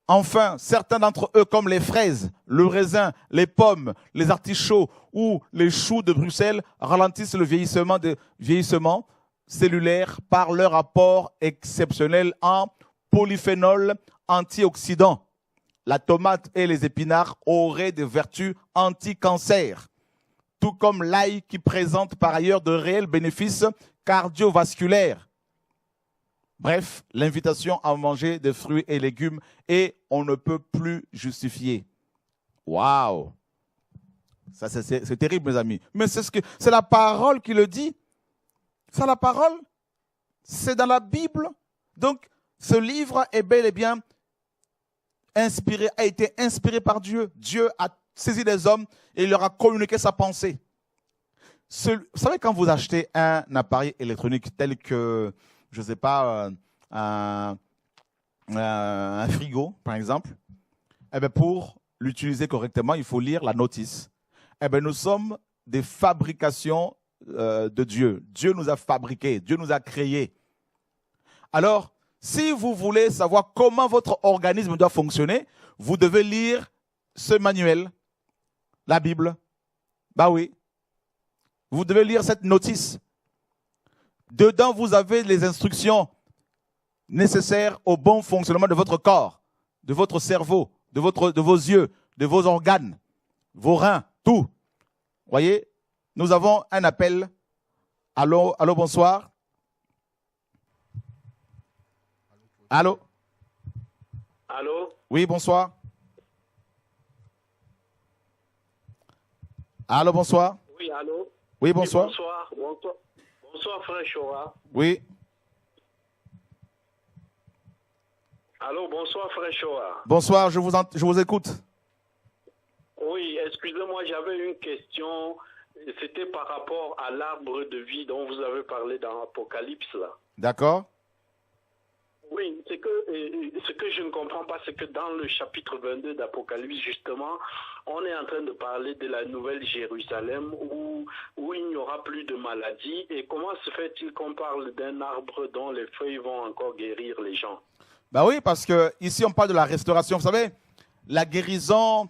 Enfin, certains d'entre eux, comme les fraises, le raisin, les pommes, les artichauts ou les choux de Bruxelles, ralentissent le vieillissement cellulaire par leur apport exceptionnel en polyphénols antioxydants. La tomate et les épinards auraient des vertus anti-cancer, tout comme l'ail qui présente par ailleurs de réels bénéfices cardiovasculaires. Bref, l'invitation à manger des fruits et légumes et on ne peut plus justifier. Waouh! Ça, c'est terrible, mes amis. Mais c'est la parole qui le dit. C'est la parole. C'est dans la Bible. Donc, ce livre est bel et bien a été inspiré par Dieu. Dieu a saisi des hommes et il leur a communiqué sa pensée. Vous savez, quand vous achetez un appareil électronique tel que, je ne sais pas, un frigo, par exemple, pour l'utiliser correctement, il faut lire la notice. Nous sommes des fabrications de Dieu. Dieu nous a fabriqués, Dieu nous a créés. Alors, si vous voulez savoir comment votre organisme doit fonctionner, vous devez lire ce manuel, la Bible. Bah oui. Vous devez lire cette notice. Dedans, vous avez les instructions nécessaires au bon fonctionnement de votre corps, de votre cerveau, de vos yeux, de vos organes, vos reins, tout. Voyez, nous avons un appel. Allô, bonsoir. Allô? Allô? Oui, bonsoir. Allô, bonsoir. Oui, allô? Oui, bonsoir. Oui, bonsoir, frère Chora. Oui. Allô, bonsoir, frère Chora. Bonsoir, je vous écoute. Oui, excusez-moi, j'avais une question. C'était par rapport à l'arbre de vie dont vous avez parlé dans l'Apocalypse, là. D'accord. Oui, ce que je ne comprends pas, c'est que dans le chapitre 22 d'Apocalypse, justement, on est en train de parler de la nouvelle Jérusalem où il n'y aura plus de maladies. Et comment se fait-il qu'on parle d'un arbre dont les feuilles vont encore guérir les gens? Ben oui, parce que ici on parle de la restauration. Vous savez, la guérison,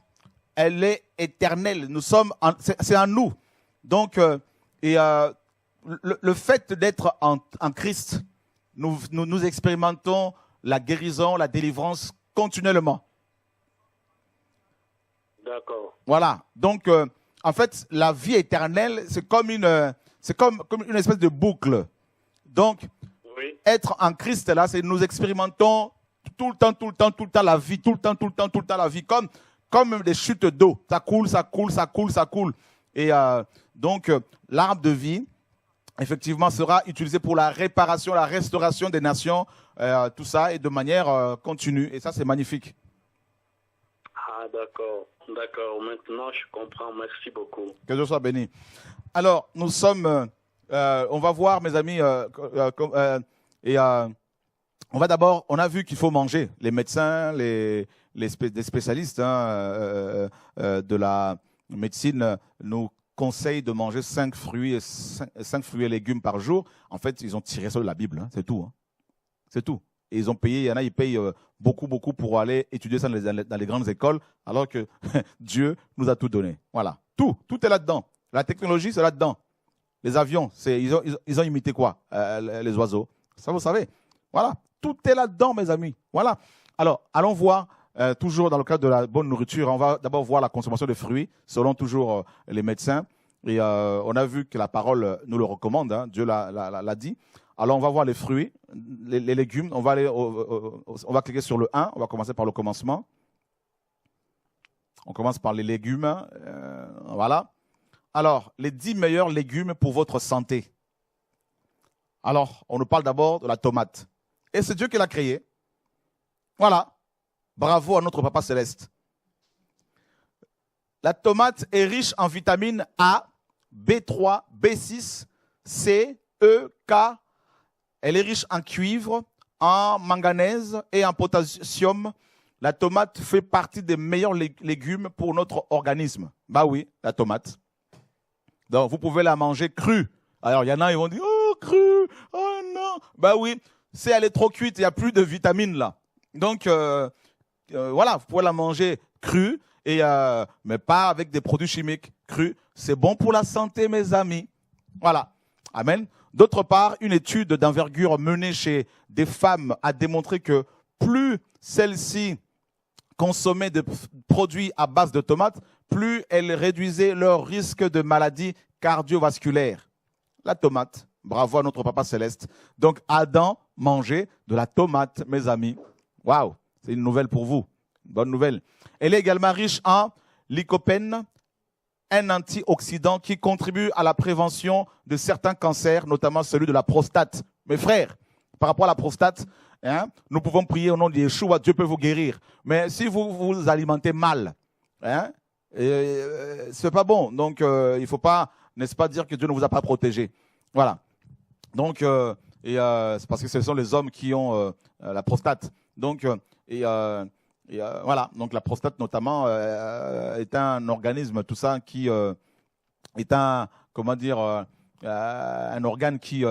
elle est éternelle. C'est en nous. Donc, Et le fait d'être en Christ, nous expérimentons la guérison, la délivrance continuellement. D'accord. Voilà. Donc, en fait, la vie éternelle, c'est comme une espèce de boucle. Donc, Oui. être en Christ, là, c'est nous expérimentons tout le temps la vie, tout le temps la vie, comme des chutes d'eau. Ça coule. Et donc, l'arbre de vie, effectivement, sera utilisé pour la réparation, la restauration des nations, tout ça, et de manière continue. Et ça, c'est magnifique. Ah, d'accord. Maintenant, je comprends. Merci beaucoup. Que Dieu soit béni. Alors, nous sommes... on va voir, mes amis, on va d'abord, on a vu qu'il faut manger. Les médecins, les spécialistes de la médecine nous conseillent de manger 5 fruits et légumes par jour. En fait, ils ont tiré ça de la Bible, hein, c'est tout. Hein. C'est tout. Et ils ont payé, il y en a, ils payent beaucoup pour aller étudier ça dans les grandes écoles, alors que Dieu nous a tout donné. Voilà. Tout est là-dedans. La technologie, c'est là-dedans. Les avions, ils ont imité quoi? Les oiseaux. Ça, vous savez. Voilà. Tout est là-dedans, mes amis. Voilà. Alors, allons voir, toujours dans le cadre de la bonne nourriture, on va d'abord voir la consommation de fruits, selon toujours les médecins. Et on a vu que la parole nous le recommande, hein, Dieu l'a dit. Alors, on va voir les fruits, les légumes. On va cliquer sur le 1. On va commencer par le commencement. On commence par les légumes. Voilà. Alors, les 10 meilleurs légumes pour votre santé. Alors, on nous parle d'abord de la tomate. Et c'est Dieu qui l'a créée. Voilà. Bravo à notre Papa Céleste. La tomate est riche en vitamines A, B3, B6, C, E, K. Elle est riche en cuivre, en manganèse et en potassium. La tomate fait partie des meilleurs légumes pour notre organisme. Bah oui, la tomate. Donc, vous pouvez la manger crue. Alors, il y en a, ils vont dire, oh, crue, oh non. Bah oui, si elle est trop cuite, il n'y a plus de vitamines là. Donc, voilà, vous pouvez la manger crue, mais pas avec des produits chimiques. Crue, c'est bon pour la santé, mes amis. Voilà. Amen. D'autre part, une étude d'envergure menée chez des femmes a démontré que plus celles-ci consommaient de produits à base de tomates, plus elles réduisaient leur risque de maladies cardiovasculaires. La tomate, bravo à notre Papa Céleste. Donc, Adam mangeait de la tomate, mes amis. Waouh, c'est une nouvelle pour vous, une bonne nouvelle. Elle est également riche en lycopène, un antioxydant qui contribue à la prévention de certains cancers, notamment celui de la prostate. Mes frères, par rapport à la prostate, hein, nous pouvons prier au nom de Yeshua, Dieu peut vous guérir. Mais si vous vous alimentez mal, hein, c'est pas bon. Donc, il ne faut pas, n'est-ce pas, dire que Dieu ne vous a pas protégé. Voilà. Donc, c'est parce que ce sont les hommes qui ont la prostate. Donc, voilà. Donc, la prostate, notamment, est un organisme, tout ça, qui est un organe qui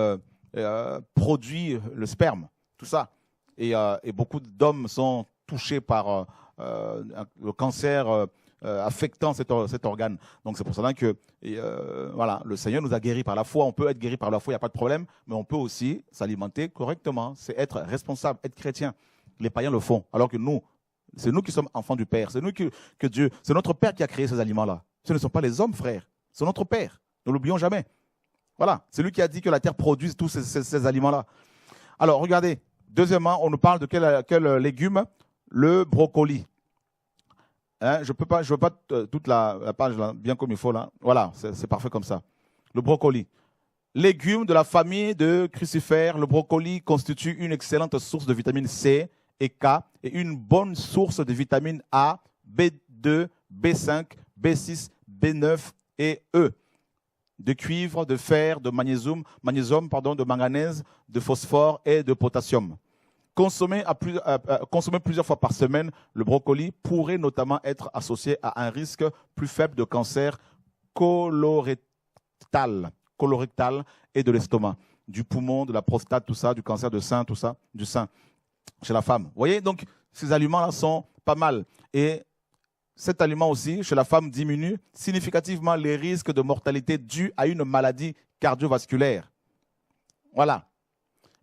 produit le sperme, tout ça. Et beaucoup d'hommes sont touchés par le cancer affectant cet organe. Donc c'est pour cela que voilà, le Seigneur nous a guéris par la foi. On peut être guéri par la foi, il n'y a pas de problème, mais on peut aussi s'alimenter correctement. C'est être responsable, être chrétien. Les païens le font, alors que nous, c'est nous qui sommes enfants du Père. C'est nous que Dieu, c'est notre Père qui a créé ces aliments-là. Ce ne sont pas les hommes, frères. C'est notre Père. Ne l'oublions jamais. Voilà, c'est lui qui a dit que la terre produise tous ces aliments-là. Alors, regardez. Deuxièmement, on nous parle de quel légume? Le brocoli. Hein, je veux pas toute la page là, bien comme il faut là. Voilà, c'est parfait comme ça. Le brocoli. Légume de la famille de crucifères, le brocoli constitue une excellente source de vitamine C et K et une bonne source de vitamines A, B2, B5, B6, B9 et E. De cuivre, de fer, de magnésium, de manganèse, de phosphore et de potassium. Consommer plusieurs fois par semaine, le brocoli pourrait notamment être associé à un risque plus faible de cancer colorectal et de l'estomac, du poumon, de la prostate, tout ça, du cancer de sein, tout ça, du sein chez la femme. Vous voyez, donc ces aliments-là sont pas mal. Et cet aliment aussi, chez la femme, diminue significativement les risques de mortalité dus à une maladie cardiovasculaire. Voilà.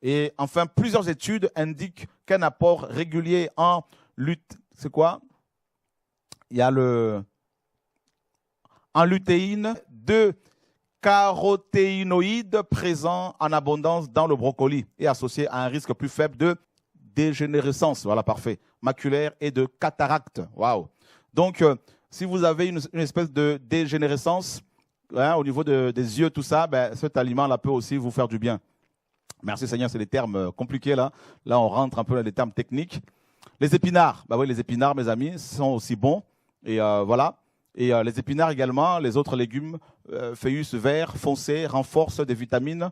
Et enfin, plusieurs études indiquent qu'un apport régulier en lutte, c'est quoi? Il y a en lutéine, 2 carotéinoïdes présents en abondance dans le brocoli et associés à un risque plus faible de dégénérescence, voilà, parfait, maculaire et de cataracte. Waouh. Donc, si vous avez une espèce de dégénérescence au niveau des yeux, tout ça, ben, cet aliment-là peut aussi vous faire du bien. Merci Seigneur, c'est des termes compliqués là. Là, on rentre un peu dans les termes techniques. Les épinards, bah oui, les épinards, mes amis, sont aussi bons. Et voilà. Et les épinards également, les autres légumes, feuillus verts, foncés, renforcent des vitamines,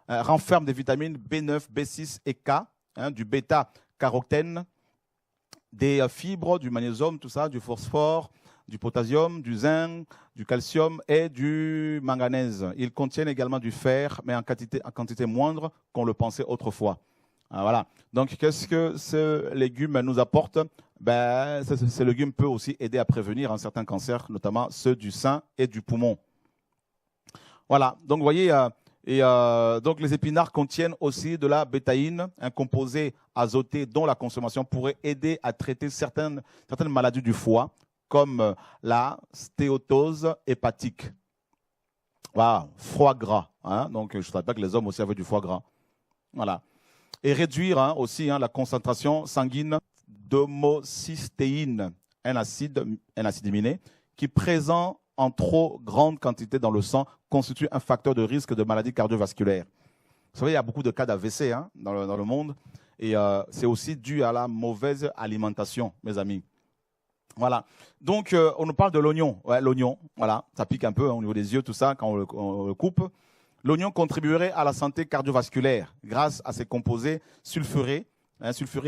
renferment des vitamines B9, B6 et K, du bêta-carotène, des fibres, du magnésium, tout ça, du phosphore, du potassium, du zinc, du calcium et du manganèse. Ils contiennent également du fer, mais en quantité moindre qu'on le pensait autrefois. Voilà. Donc, qu'est-ce que ce légume nous apporte? Ben, ce légume peut aussi aider à prévenir un certain cancer, notamment ceux du sein et du poumon. Voilà. Donc, vous voyez, donc les épinards contiennent aussi de la bétaïne, un composé azoté dont la consommation pourrait aider à traiter certaines maladies du foie, comme la stéatose hépatique. Voilà, foie gras. Donc, je ne savais pas que les hommes aussi avaient du foie gras. Voilà. Et réduire aussi la concentration sanguine d'homocystéine, un acide aminé, qui présent en trop grande quantité dans le sang, constitue un facteur de risque de maladie cardiovasculaire. Vous savez, il y a beaucoup de cas d'AVC dans le monde, et c'est aussi dû à la mauvaise alimentation, mes amis. Voilà. Donc, on nous parle de l'oignon. Ouais, l'oignon, voilà, ça pique un peu au niveau des yeux, tout ça, quand on le coupe. L'oignon contribuerait à la santé cardiovasculaire grâce à ses composés sulfurés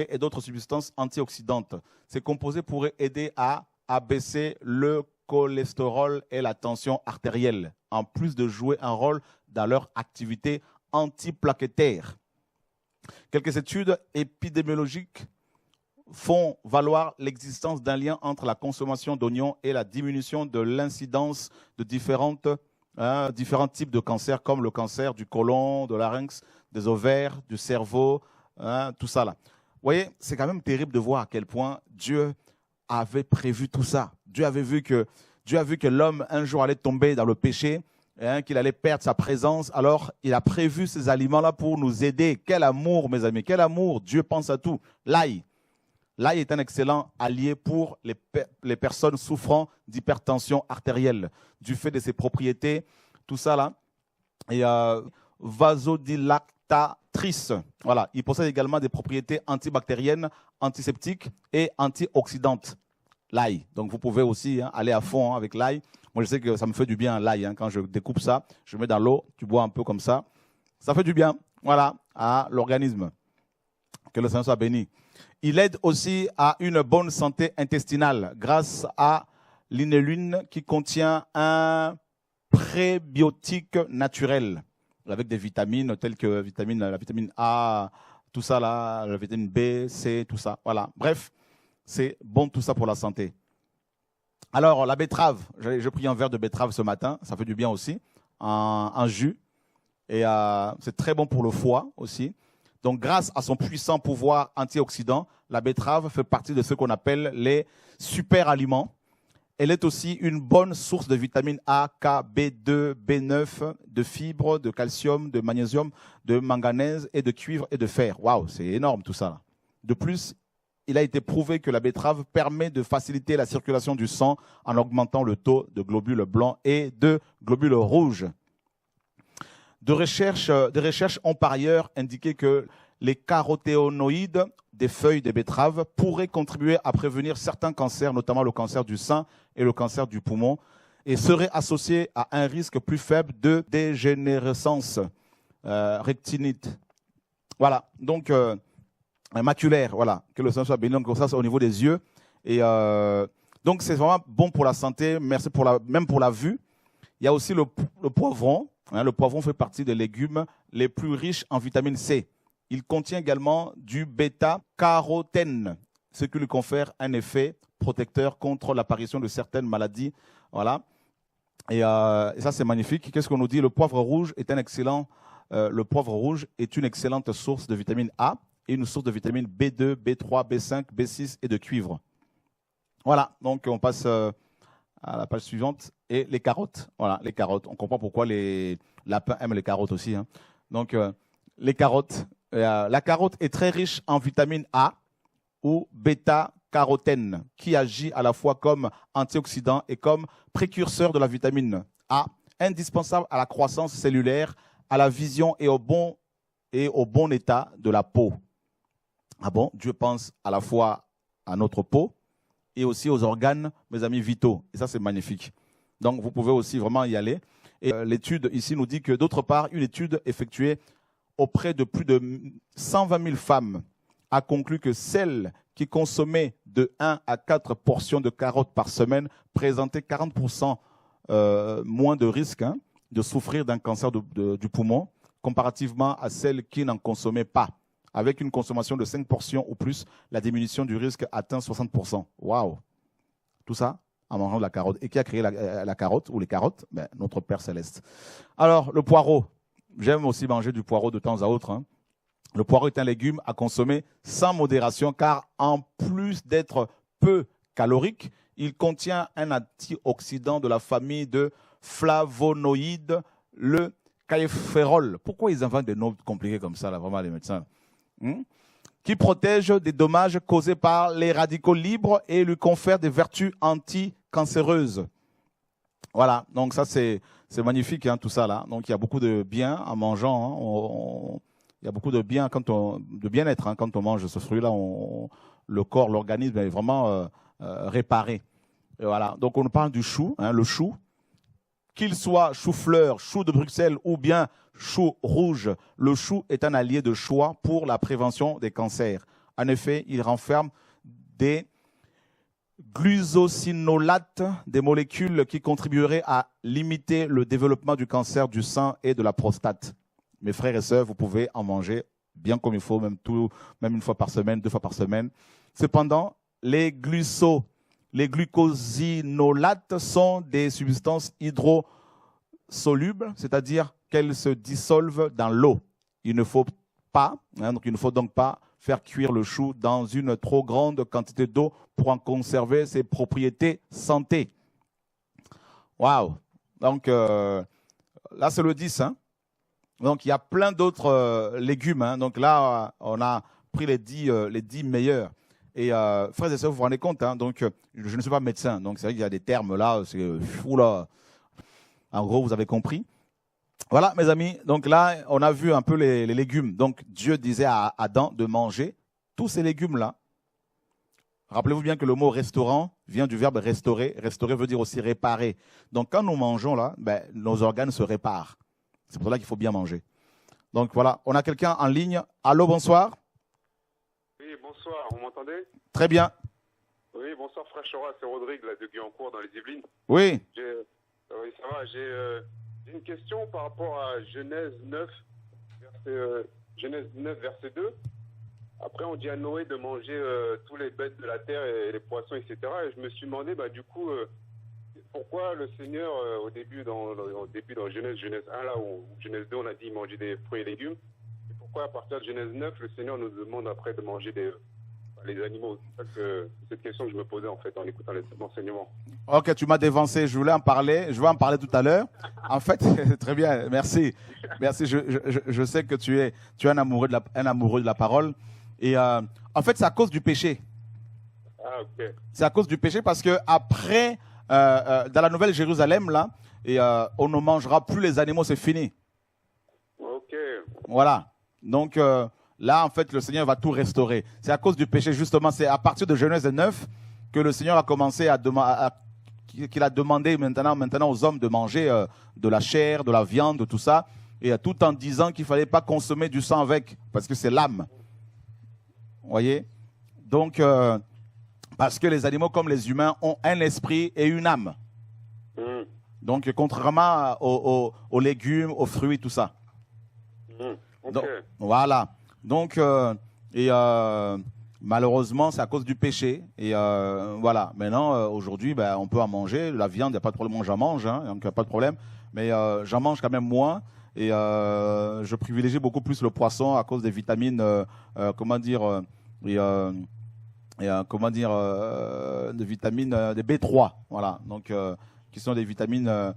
et d'autres substances antioxydantes. Ces composés pourraient aider à abaisser le cholestérol et la tension artérielle, en plus de jouer un rôle dans leur activité antiplaquettaire. Quelques études épidémiologiques font valoir l'existence d'un lien entre la consommation d'oignons et la diminution de l'incidence de différents types de cancers, comme le cancer du côlon, de larynx, des ovaires, du cerveau, tout ça là. Vous voyez, c'est quand même terrible de voir à quel point Dieu avait prévu tout ça. Dieu a vu que l'homme un jour allait tomber dans le péché, qu'il allait perdre sa présence. Alors, il a prévu ces aliments-là pour nous aider. Quel amour, mes amis, quel amour. Dieu pense à tout. L'ail. L'ail est un excellent allié pour les personnes souffrant d'hypertension artérielle, du fait de ses propriétés, tout ça là. Et vasodilatatrice. Voilà. Il possède également des propriétés antibactériennes, antiseptiques et antioxydantes. L'ail. Donc, vous pouvez aussi aller à fond avec l'ail. Moi, je sais que ça me fait du bien, l'ail. Quand je découpe ça, je mets dans l'eau, tu bois un peu comme ça. Ça fait du bien, voilà, à l'organisme. Que le Seigneur soit béni. Il aide aussi à une bonne santé intestinale grâce à l'inuline qui contient un prébiotique naturel avec des vitamines telles que la vitamine A, tout ça là, la vitamine B, C, tout ça. Voilà. Bref, c'est bon tout ça pour la santé. Alors, la betterave, j'ai pris un verre de betterave ce matin, ça fait du bien aussi, en jus. Et c'est très bon pour le foie aussi. Donc, grâce à son puissant pouvoir antioxydant, la betterave fait partie de ce qu'on appelle les super aliments. Elle est aussi une bonne source de vitamines A, K, B2, B9, de fibres, de calcium, de magnésium, de manganèse et de cuivre et de fer. Waouh, c'est énorme tout ça. De plus, il a été prouvé que la betterave permet de faciliter la circulation du sang en augmentant le taux de globules blancs et de globules rouges. Des recherches ont par ailleurs indiqué que les caroténoïdes des feuilles des betteraves pourraient contribuer à prévenir certains cancers, notamment le cancer du sein et le cancer du poumon, et seraient associés à un risque plus faible de dégénérescence rétinite. Voilà, donc maculaire, voilà, que le Seigneur soit béni, donc ça c'est au niveau des yeux. Et donc c'est vraiment bon pour la santé, merci même pour la vue. Il y a aussi le poivron. Le poivron fait partie des légumes les plus riches en vitamine C. Il contient également du bêta-carotène, ce qui lui confère un effet protecteur contre l'apparition de certaines maladies. Voilà. Et ça, c'est magnifique. Qu'est-ce qu'on nous dit? Le poivre rouge est une excellente source de vitamine A et une source de vitamine B2, B3, B5, B6 et de cuivre. Voilà. Donc, on passe à la page suivante. Et les carottes. Voilà, les carottes. On comprend pourquoi les lapins aiment les carottes aussi. Hein. Donc, les carottes. La carotte est très riche en vitamine A ou bêta-carotène, qui agit à la fois comme antioxydant et comme précurseur de la vitamine A, indispensable à la croissance cellulaire, à la vision et au bon état de la peau. Ah bon, Dieu pense à la fois à notre peau et aussi aux organes, mes amis, vitaux. Et ça, c'est magnifique. Donc, vous pouvez aussi vraiment y aller. Et l'étude ici nous dit que, d'autre part, une étude effectuée auprès de plus de 120 000 femmes a conclu que celles qui consommaient de 1 à 4 portions de carottes par semaine présentaient 40% moins de risque de souffrir d'un cancer du poumon, comparativement à celles qui n'en consommaient pas. Avec une consommation de 5 portions ou plus, la diminution du risque atteint 60%. Waouh! Tout ça en mangeant de la carotte. Et qui a créé la carotte ou les carottes? Notre Père Céleste. Alors, le poireau. J'aime aussi manger du poireau de temps à autre. Hein. Le poireau est un légume à consommer sans modération car en plus d'être peu calorique, il contient un antioxydant de la famille de flavonoïdes, le caïphérol. Pourquoi ils inventent des noms compliqués comme ça, là, vraiment, les médecins? Qui protège des dommages causés par les radicaux libres et lui confère des vertus anti-cancéreuses. Voilà, donc ça c'est magnifique, hein, tout ça là. Donc il y a beaucoup de bien en mangeant. Hein. Il y a beaucoup de bien de bien-être hein, quand on mange ce fruit-là. Le corps, l'organisme est vraiment réparé. Et voilà. Donc on nous parle du chou, hein, le chou. Qu'il soit chou-fleur, chou de Bruxelles ou bien chou rouge, le chou est un allié de choix pour la prévention des cancers. En effet, il renferme des glucosinolates, des molécules qui contribueraient à limiter le développement du cancer du sein et de la prostate. Mes frères et sœurs, vous pouvez en manger bien comme il faut, même une fois par semaine, 2 fois par semaine. Cependant, les glucosinolates sont des substances hydrosolubles, c'est-à-dire qu'elles se dissolvent dans l'eau. Il ne faut donc pas faire cuire le chou dans une trop grande quantité d'eau pour en conserver ses propriétés santé. Waouh! Donc là, c'est le 10. Hein? Donc il y a plein d'autres légumes. Hein? Donc là, on a pris les 10 meilleurs. Et frères et sœurs, vous vous rendez compte, hein, donc je ne suis pas médecin, donc c'est vrai qu'il y a des termes là, c'est fou là. En gros, vous avez compris. Voilà, mes amis. Donc là, on a vu un peu les légumes. Donc Dieu disait à Adam de manger tous ces légumes-là. Rappelez-vous bien que le mot restaurant vient du verbe restaurer. Restaurer veut dire aussi réparer. Donc quand nous mangeons là, nos organes se réparent. C'est pour cela qu'il faut bien manger. Donc voilà, on a quelqu'un en ligne. Allô, bonsoir. Oui, bonsoir, vous m'entendez? Très bien. Oui, bonsoir frère Chora, c'est Rodrigue là, de Guyancourt dans les Yvelines. Oui. Oui, ça va, j'ai une question par rapport à Genèse 9, verset 2. Après, on dit à Noé de manger tous les bêtes de la terre et les poissons, etc. Et je me suis demandé, du coup, pourquoi le Seigneur, au début dans Genèse 1, là, ou Genèse 2, on a dit manger des fruits et légumes. Et pourquoi à partir de Genèse 9, le Seigneur nous demande après de manger les animaux? C'est cette question que je me posais en fait en écoutant l'enseignement. Ok, tu m'as dévancé, je vais en parler tout à l'heure. En fait, très bien, merci. Je sais que tu es un amoureux de la parole. Et en fait, c'est à cause du péché. Ah, ok. C'est à cause du péché parce que après, dans la Nouvelle Jérusalem, là, on ne mangera plus les animaux, c'est fini. Ok. Voilà. Donc là, en fait, le Seigneur va tout restaurer. C'est à cause du péché, justement. C'est à partir de Genèse 9 que le Seigneur a commencé qu'il a demandé maintenant aux hommes de manger de la chair, de la viande, de tout ça, et tout en disant qu'il ne fallait pas consommer du sang avec, parce que c'est l'âme. Vous voyez? Donc, parce que les animaux, comme les humains, ont un esprit et une âme. Donc, contrairement aux légumes, aux fruits, tout ça. Okay. Donc, voilà. Donc, Malheureusement, c'est à cause du péché. Et voilà. Maintenant, aujourd'hui, on peut en manger. La viande, il n'y a pas de problème. Moi, j'en mange, hein, donc il n'y a pas de problème. Mais j'en mange quand même moins. Et je privilégie beaucoup plus le poisson à cause des vitamines, des vitamines des B3, voilà, donc qui sont des vitamines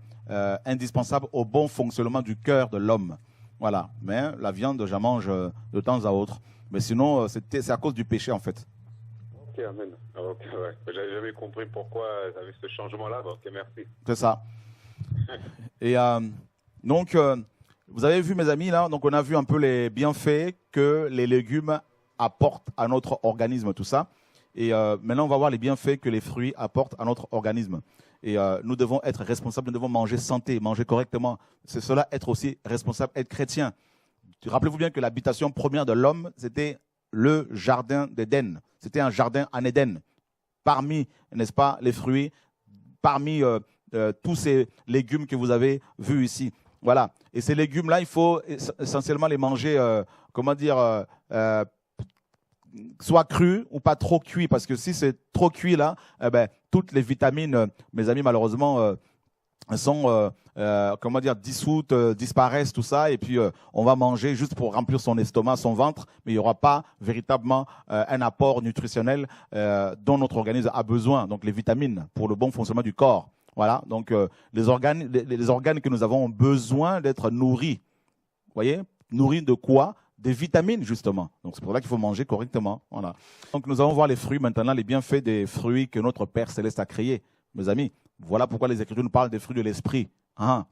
indispensables au bon fonctionnement du cœur de l'homme, voilà. Mais la viande, j'en mange de temps à autre, mais sinon c'est à cause du péché en fait. Ok, amen. Ok, ouais. J'avais jamais compris pourquoi il y avait ce changement-là. Ok, merci. C'est ça. Et donc vous avez vu mes amis là, donc on a vu un peu les bienfaits que les légumes apportent à notre organisme, tout ça. Et maintenant, on va voir les bienfaits que les fruits apportent à notre organisme. Et nous devons être responsables, nous devons manger santé, manger correctement. C'est cela, être aussi responsable, être chrétien. Rappelez-vous bien que l'habitation première de l'homme, c'était le jardin d'Éden. C'était un jardin en Éden. Parmi, n'est-ce pas, les fruits, parmi tous ces légumes que vous avez vus ici. Voilà. Et ces légumes-là, il faut essentiellement les manger, soit cru ou pas trop cuit, parce que si c'est trop cuit là, toutes les vitamines, mes amis, malheureusement, sont dissoutes, disparaissent, tout ça, et puis on va manger juste pour remplir son estomac, son ventre, mais il n'y aura pas véritablement un apport nutritionnel dont notre organisme a besoin, donc les vitamines pour le bon fonctionnement du corps. Voilà, donc les organes que nous avons ont besoin d'être nourris. Vous voyez, nourris de quoi? Des vitamines, justement. Donc, c'est pour ça qu'il faut manger correctement. Voilà. Donc, nous allons voir les fruits maintenant, les bienfaits des fruits que notre Père Céleste a créés. Mes amis, voilà pourquoi les Écritures nous parlent des fruits de l'esprit. Ah.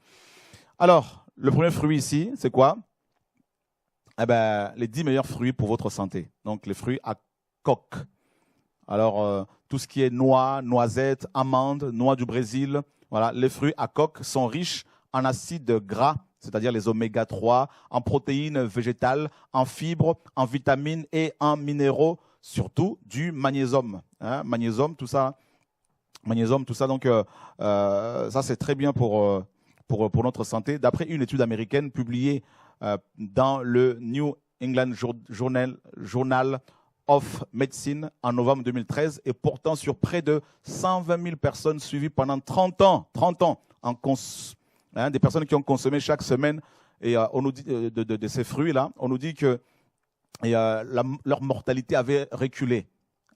Alors, le premier fruit ici, c'est quoi? Les 10 meilleurs fruits pour votre santé. Donc, les fruits à coque. Alors, tout ce qui est noix, noisettes, amandes, noix du Brésil, voilà, les fruits à coque sont riches en acides gras, c'est-à-dire les oméga 3, en protéines végétales, en fibres, en vitamines et en minéraux, surtout du magnésium. Hein, magnésium, tout ça. Donc, ça, c'est très bien pour notre santé. D'après une étude américaine publiée dans le New England Journal of Medicine en novembre 2013 et portant sur près de 120 000 personnes suivies pendant 30 ans, des personnes qui ont consommé chaque semaine et on nous dit, de ces fruits-là, on nous dit que leur mortalité avait reculé.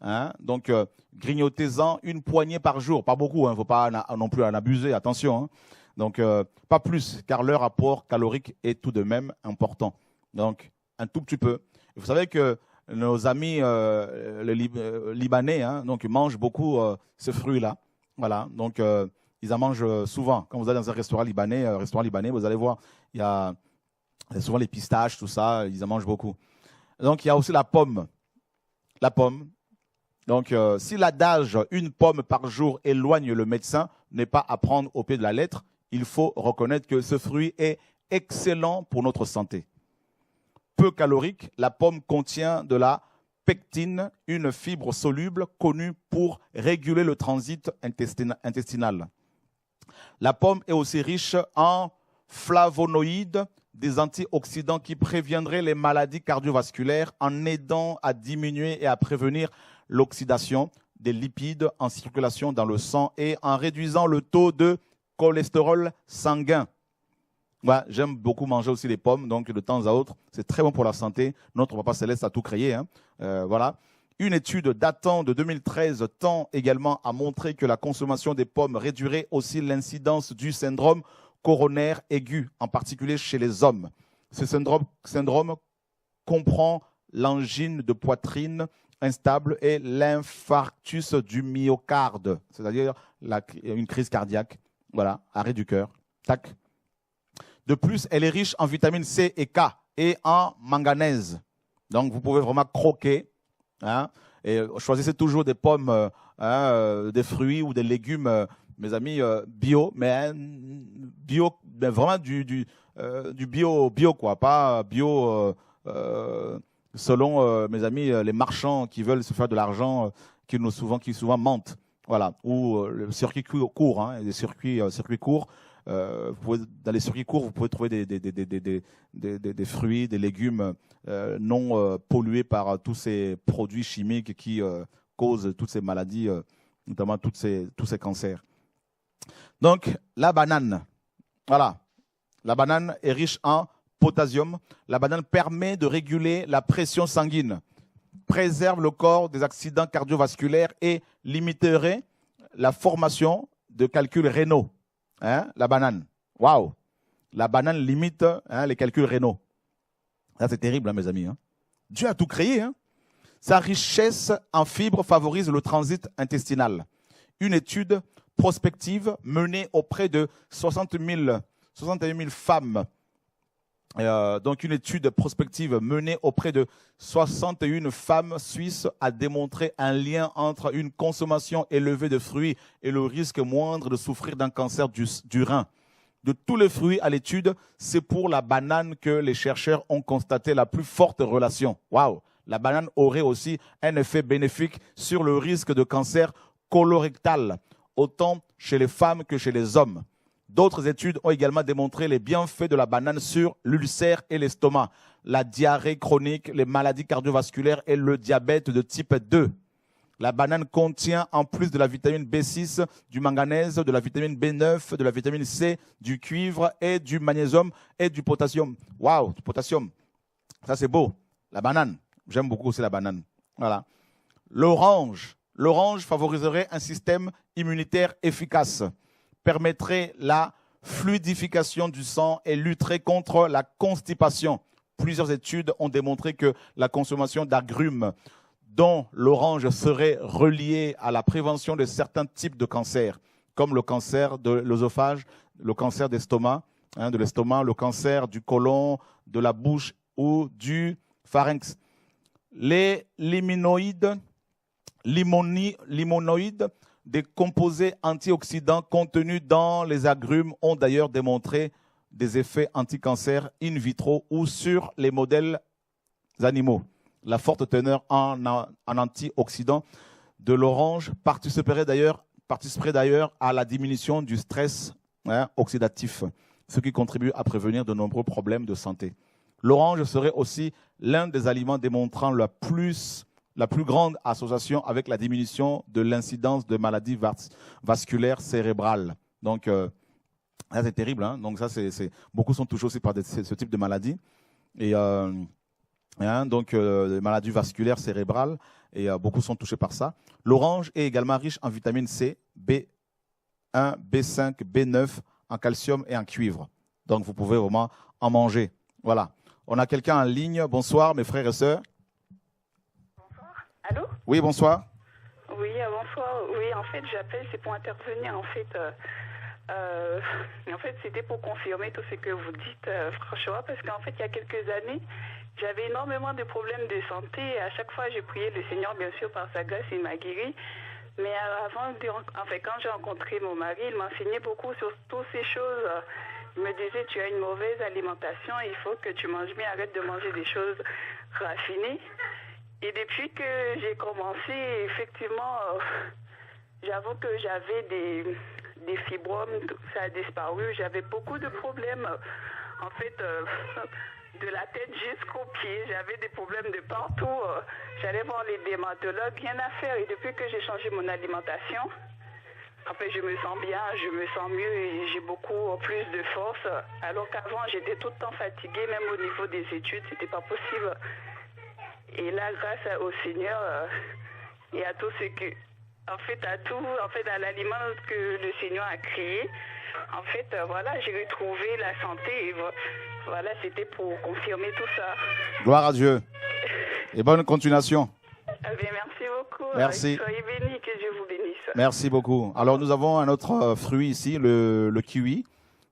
Hein? Donc, grignotez-en une poignée par jour, pas beaucoup, il ne faut pas non plus en abuser, attention. Hein? Donc, pas plus, car leur apport calorique est tout de même important. Donc, un tout petit peu. Vous savez que nos amis libanais, hein, donc, ils mangent beaucoup ce fruit-là. Voilà, donc ils en mangent souvent. Quand vous allez dans un restaurant libanais, vous allez voir, il y a souvent les pistaches, tout ça, ils en mangent beaucoup. Donc, il y a aussi la pomme. La pomme. Donc, si l'adage « une pomme par jour éloigne le médecin » n'est pas à prendre au pied de la lettre, il faut reconnaître que ce fruit est excellent pour notre santé. Peu calorique, la pomme contient de la pectine, une fibre soluble connue pour réguler le transit intestinal. La pomme est aussi riche en flavonoïdes, des antioxydants qui préviendraient les maladies cardiovasculaires en aidant à diminuer et à prévenir l'oxydation des lipides en circulation dans le sang et en réduisant le taux de cholestérol sanguin. Ouais, j'aime beaucoup manger aussi les pommes, donc de temps à autre, c'est très bon pour la santé. Notre Papa Céleste a tout créé. Hein. Voilà. Une étude datant de 2013 tend également à montrer que la consommation des pommes réduirait aussi l'incidence du syndrome coronaire aigu, en particulier chez les hommes. Ce syndrome comprend l'angine de poitrine instable et l'infarctus du myocarde, c'est-à-dire une crise cardiaque. Voilà, arrêt du cœur. Tac. De plus, elle est riche en vitamines C et K et en manganèse. Donc, vous pouvez vraiment croquer. Hein, et choisissez toujours des pommes, des fruits ou des légumes, mes amis, bio, mais vraiment du bio, quoi. Pas bio selon, mes amis, les marchands qui veulent se faire de l'argent, qui souvent mentent. Voilà, ou le circuit court, hein, des circuits courts. dans les circuits courts, vous pouvez trouver des fruits, des légumes non pollués par tous ces produits chimiques qui causent toutes ces maladies, notamment tous ces cancers. Donc, la banane, voilà. La banane est riche en potassium. La banane permet de réguler la pression sanguine, préserve le corps des accidents cardiovasculaires et limiterait la formation de calculs rénaux. La banane. Waouh! La banane limite les calculs rénaux. Ça, c'est terrible, mes amis. Dieu a tout créé. Sa richesse en fibres favorise le transit intestinal. Une étude prospective menée auprès de 61 000 femmes. Donc, une étude prospective menée auprès de 61 femmes suisses a démontré un lien entre une consommation élevée de fruits et le risque moindre de souffrir d'un cancer du rein. De tous les fruits à l'étude, c'est pour la banane que les chercheurs ont constaté la plus forte relation. Waouh! La banane aurait aussi un effet bénéfique sur le risque de cancer colorectal, autant chez les femmes que chez les hommes. D'autres études ont également démontré les bienfaits de la banane sur l'ulcère et l'estomac, la diarrhée chronique, les maladies cardiovasculaires et le diabète de type 2. La banane contient, en plus de la vitamine B6, du manganèse, de la vitamine B9, de la vitamine C, du cuivre et du magnésium et du potassium. Waouh, du potassium. Ça, c'est beau. La banane. J'aime beaucoup aussi la banane. Voilà. L'orange. L'orange favoriserait un système immunitaire efficace, permettrait la fluidification du sang et lutterait contre la constipation. Plusieurs études ont démontré que la consommation d'agrumes, dont l'orange serait reliée à la prévention de certains types de cancers, comme le cancer de l'œsophage, le cancer d'estomac, de l'estomac, le cancer du côlon, de la bouche ou du pharynx. Les limonoïdes, des composés antioxydants contenus dans les agrumes ont d'ailleurs démontré des effets anti-cancer in vitro ou sur les modèles animaux. La forte teneur en antioxydants de l'orange participerait d'ailleurs à la diminution du stress oxydatif, ce qui contribue à prévenir de nombreux problèmes de santé. L'orange serait aussi l'un des aliments démontrant la plus grande association avec la diminution de l'incidence de maladies vasculaires cérébrales. Donc, ça c'est terrible. Donc, ça, beaucoup sont touchés aussi par ce type de maladie. Et donc, les maladies vasculaires cérébrales, et beaucoup sont touchés par ça. L'orange est également riche en vitamine C, B1, B5, B9, en calcium et en cuivre. Donc, vous pouvez vraiment en manger. Voilà. On a quelqu'un en ligne. Bonsoir, mes frères et sœurs. Allô? Oui, bonsoir. Oui, bonsoir. Oui, en fait, j'appelle, c'est pour intervenir. En fait, c'était pour confirmer tout ce que vous dites, franchement, parce qu'en fait, il y a quelques années, j'avais énormément de problèmes de santé. Et à chaque fois, j'ai prié le Seigneur, bien sûr, par sa grâce, il m'a guéri. Mais quand j'ai rencontré mon mari, il m'enseignait beaucoup sur toutes ces choses. Il me disait, tu as une mauvaise alimentation, il faut que tu manges bien, arrête de manger des choses raffinées. Et depuis que j'ai commencé, effectivement, j'avoue que j'avais des fibromes, ça a disparu. J'avais beaucoup de problèmes, en fait, de la tête jusqu'aux pieds. J'avais des problèmes de partout. J'allais voir les dermatologues, rien à faire. Et depuis que j'ai changé mon alimentation, en fait, je me sens bien, je me sens mieux et j'ai beaucoup plus de force. Alors qu'avant, j'étais tout le temps fatiguée, même au niveau des études, c'était pas possible. Et là, grâce au Seigneur et à tout ce que, à l'aliment que le Seigneur a créé, en fait, voilà, j'ai retrouvé la santé et voilà, c'était pour confirmer tout ça. Gloire à Dieu. Et bonne continuation. Merci beaucoup. Merci. Soyez bénis, que Dieu vous bénisse. Merci beaucoup. Alors, nous avons un autre fruit ici, le kiwi,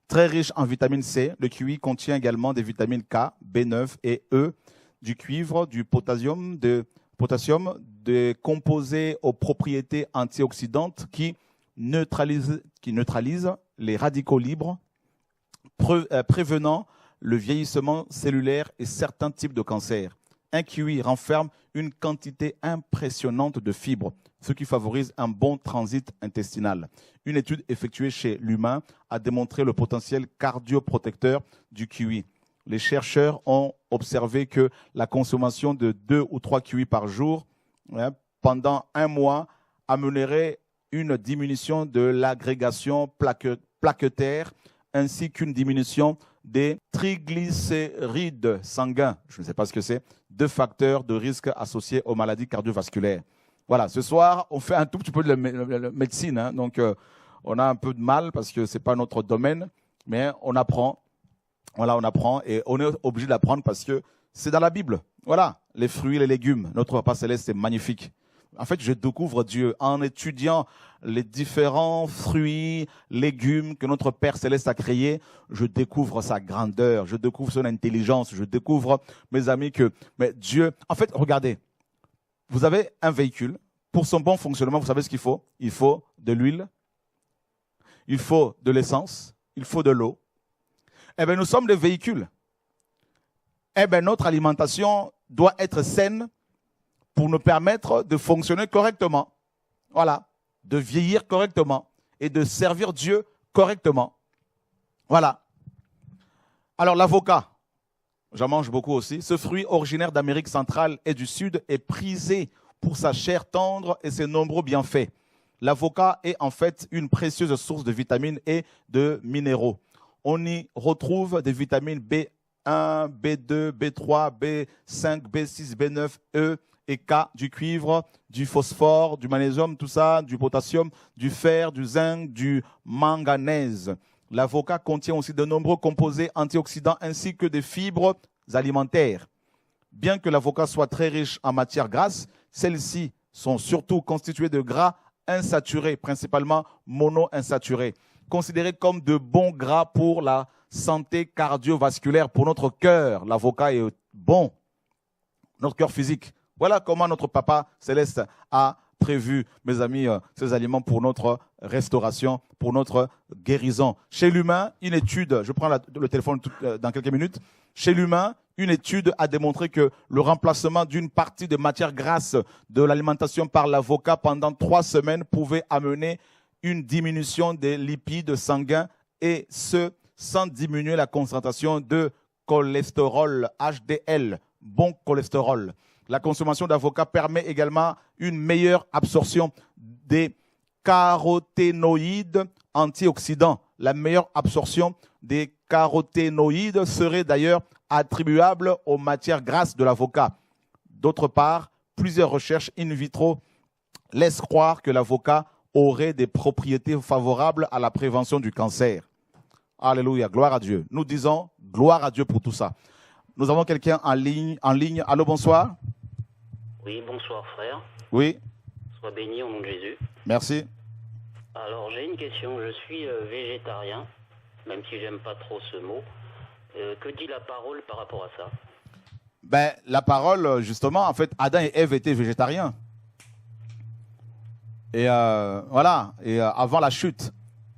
très riche en vitamine C. Le kiwi contient également des vitamines K, B9 et E, du cuivre, du potassium, des composés aux propriétés antioxydantes qui neutralisent les radicaux libres, prévenant le vieillissement cellulaire et certains types de cancers. un kiwi renferme une quantité impressionnante de fibres, ce qui favorise un bon transit intestinal. Une étude effectuée chez l'humain a démontré le potentiel cardioprotecteur du kiwi. Les chercheurs ont observé que la consommation de 2 ou 3 kiwis par jour pendant un mois amènerait une diminution de l'agrégation plaquettaire ainsi qu'une diminution des triglycérides sanguins. Je ne sais pas ce que c'est. 2 facteurs de risque associés aux maladies cardiovasculaires. Voilà, ce soir, on fait un tout petit peu de médecine. Hein, donc, on a un peu de mal parce que ce n'est pas notre domaine, mais on apprend. Voilà, on apprend et on est obligé d'apprendre parce que c'est dans la Bible. Voilà, les fruits et les légumes. Notre Papa Céleste est magnifique. En fait, je découvre Dieu en étudiant les différents fruits, légumes que notre Père Céleste a créés. Je découvre sa grandeur, je découvre son intelligence, je découvre, mes amis, que Dieu... En fait, regardez, vous avez un véhicule. Pour son bon fonctionnement, vous savez ce qu'il faut? Il faut de l'huile, il faut de l'essence, il faut de l'eau. Eh bien, nous sommes des véhicules. Eh bien, notre alimentation doit être saine pour nous permettre de fonctionner correctement. Voilà, de vieillir correctement et de servir Dieu correctement. Voilà. Alors, l'avocat, j'en mange beaucoup aussi. Ce fruit originaire d'Amérique centrale et du Sud est prisé pour sa chair tendre et ses nombreux bienfaits. L'avocat est en fait une précieuse source de vitamines et de minéraux. On y retrouve des vitamines B1, B2, B3, B5, B6, B9, E et K, du cuivre, du phosphore, du magnésium, tout ça, du potassium, du fer, du zinc, du manganèse. L'avocat contient aussi de nombreux composés antioxydants ainsi que des fibres alimentaires. Bien que l'avocat soit très riche en matières grasses, celles-ci sont surtout constituées de gras insaturés, principalement monoinsaturés, considérés comme de bons gras pour la santé cardiovasculaire, pour notre cœur. L'avocat est bon, notre cœur physique. Voilà comment notre Papa Céleste a prévu, mes amis, ces aliments pour notre restauration, pour notre guérison. Chez l'humain, une étude, je prends le téléphone dans quelques minutes, chez l'humain, une étude a démontré que le remplacement d'une partie des matières grasses de l'alimentation par l'avocat pendant 3 semaines pouvait amener une diminution des lipides sanguins et ce, sans diminuer la concentration de cholestérol HDL, bon cholestérol. La consommation d'avocat permet également une meilleure absorption des caroténoïdes antioxydants. La meilleure absorption des caroténoïdes serait d'ailleurs attribuable aux matières grasses de l'avocat. D'autre part, plusieurs recherches in vitro laissent croire que l'avocat aurait des propriétés favorables à la prévention du cancer. Alléluia, gloire à Dieu. Nous disons gloire à Dieu pour tout ça. Nous avons quelqu'un en ligne. Allô, bonsoir. Oui, bonsoir frère. Oui. Sois béni au nom de Jésus. Merci. Alors j'ai une question, je suis végétarien, même si j'aime pas trop ce mot. Que dit la parole par rapport à ça? Ben, la parole, justement, en fait, Adam et Ève étaient végétariens. Et voilà, et avant la chute,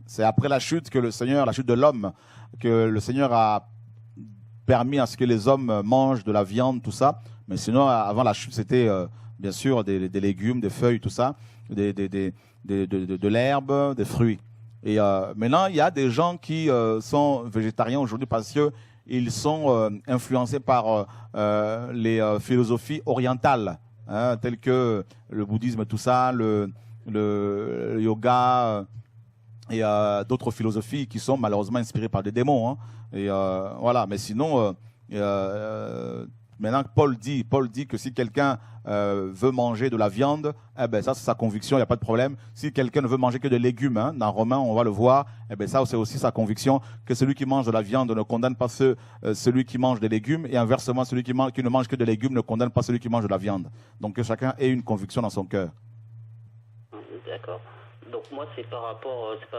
c'est après la chute que le Seigneur, la chute de l'homme, que le Seigneur a permis à ce que les hommes mangent de la viande, tout ça. Mais sinon, avant la chute, c'était bien sûr des légumes, des feuilles, tout ça, de l'herbe, des fruits. Et maintenant, il y a des gens qui sont végétariens aujourd'hui parce qu'ils sont influencés par les philosophies orientales, hein, telles que le bouddhisme, tout ça, le yoga et d'autres philosophies qui sont malheureusement inspirées par des démons. Hein. Et voilà. Mais sinon, maintenant, Paul dit que si quelqu'un veut manger de la viande, eh ben ça c'est sa conviction, il n'y a pas de problème. Si quelqu'un ne veut manger que des légumes, hein, dans Romains on va le voir, eh ben ça c'est aussi sa conviction, que celui qui mange de la viande ne condamne pas celui qui mange des légumes, et inversement celui qui ne mange que des légumes ne condamne pas celui qui mange de la viande. Donc que chacun ait une conviction dans son cœur. D'accord. Donc moi c'est pas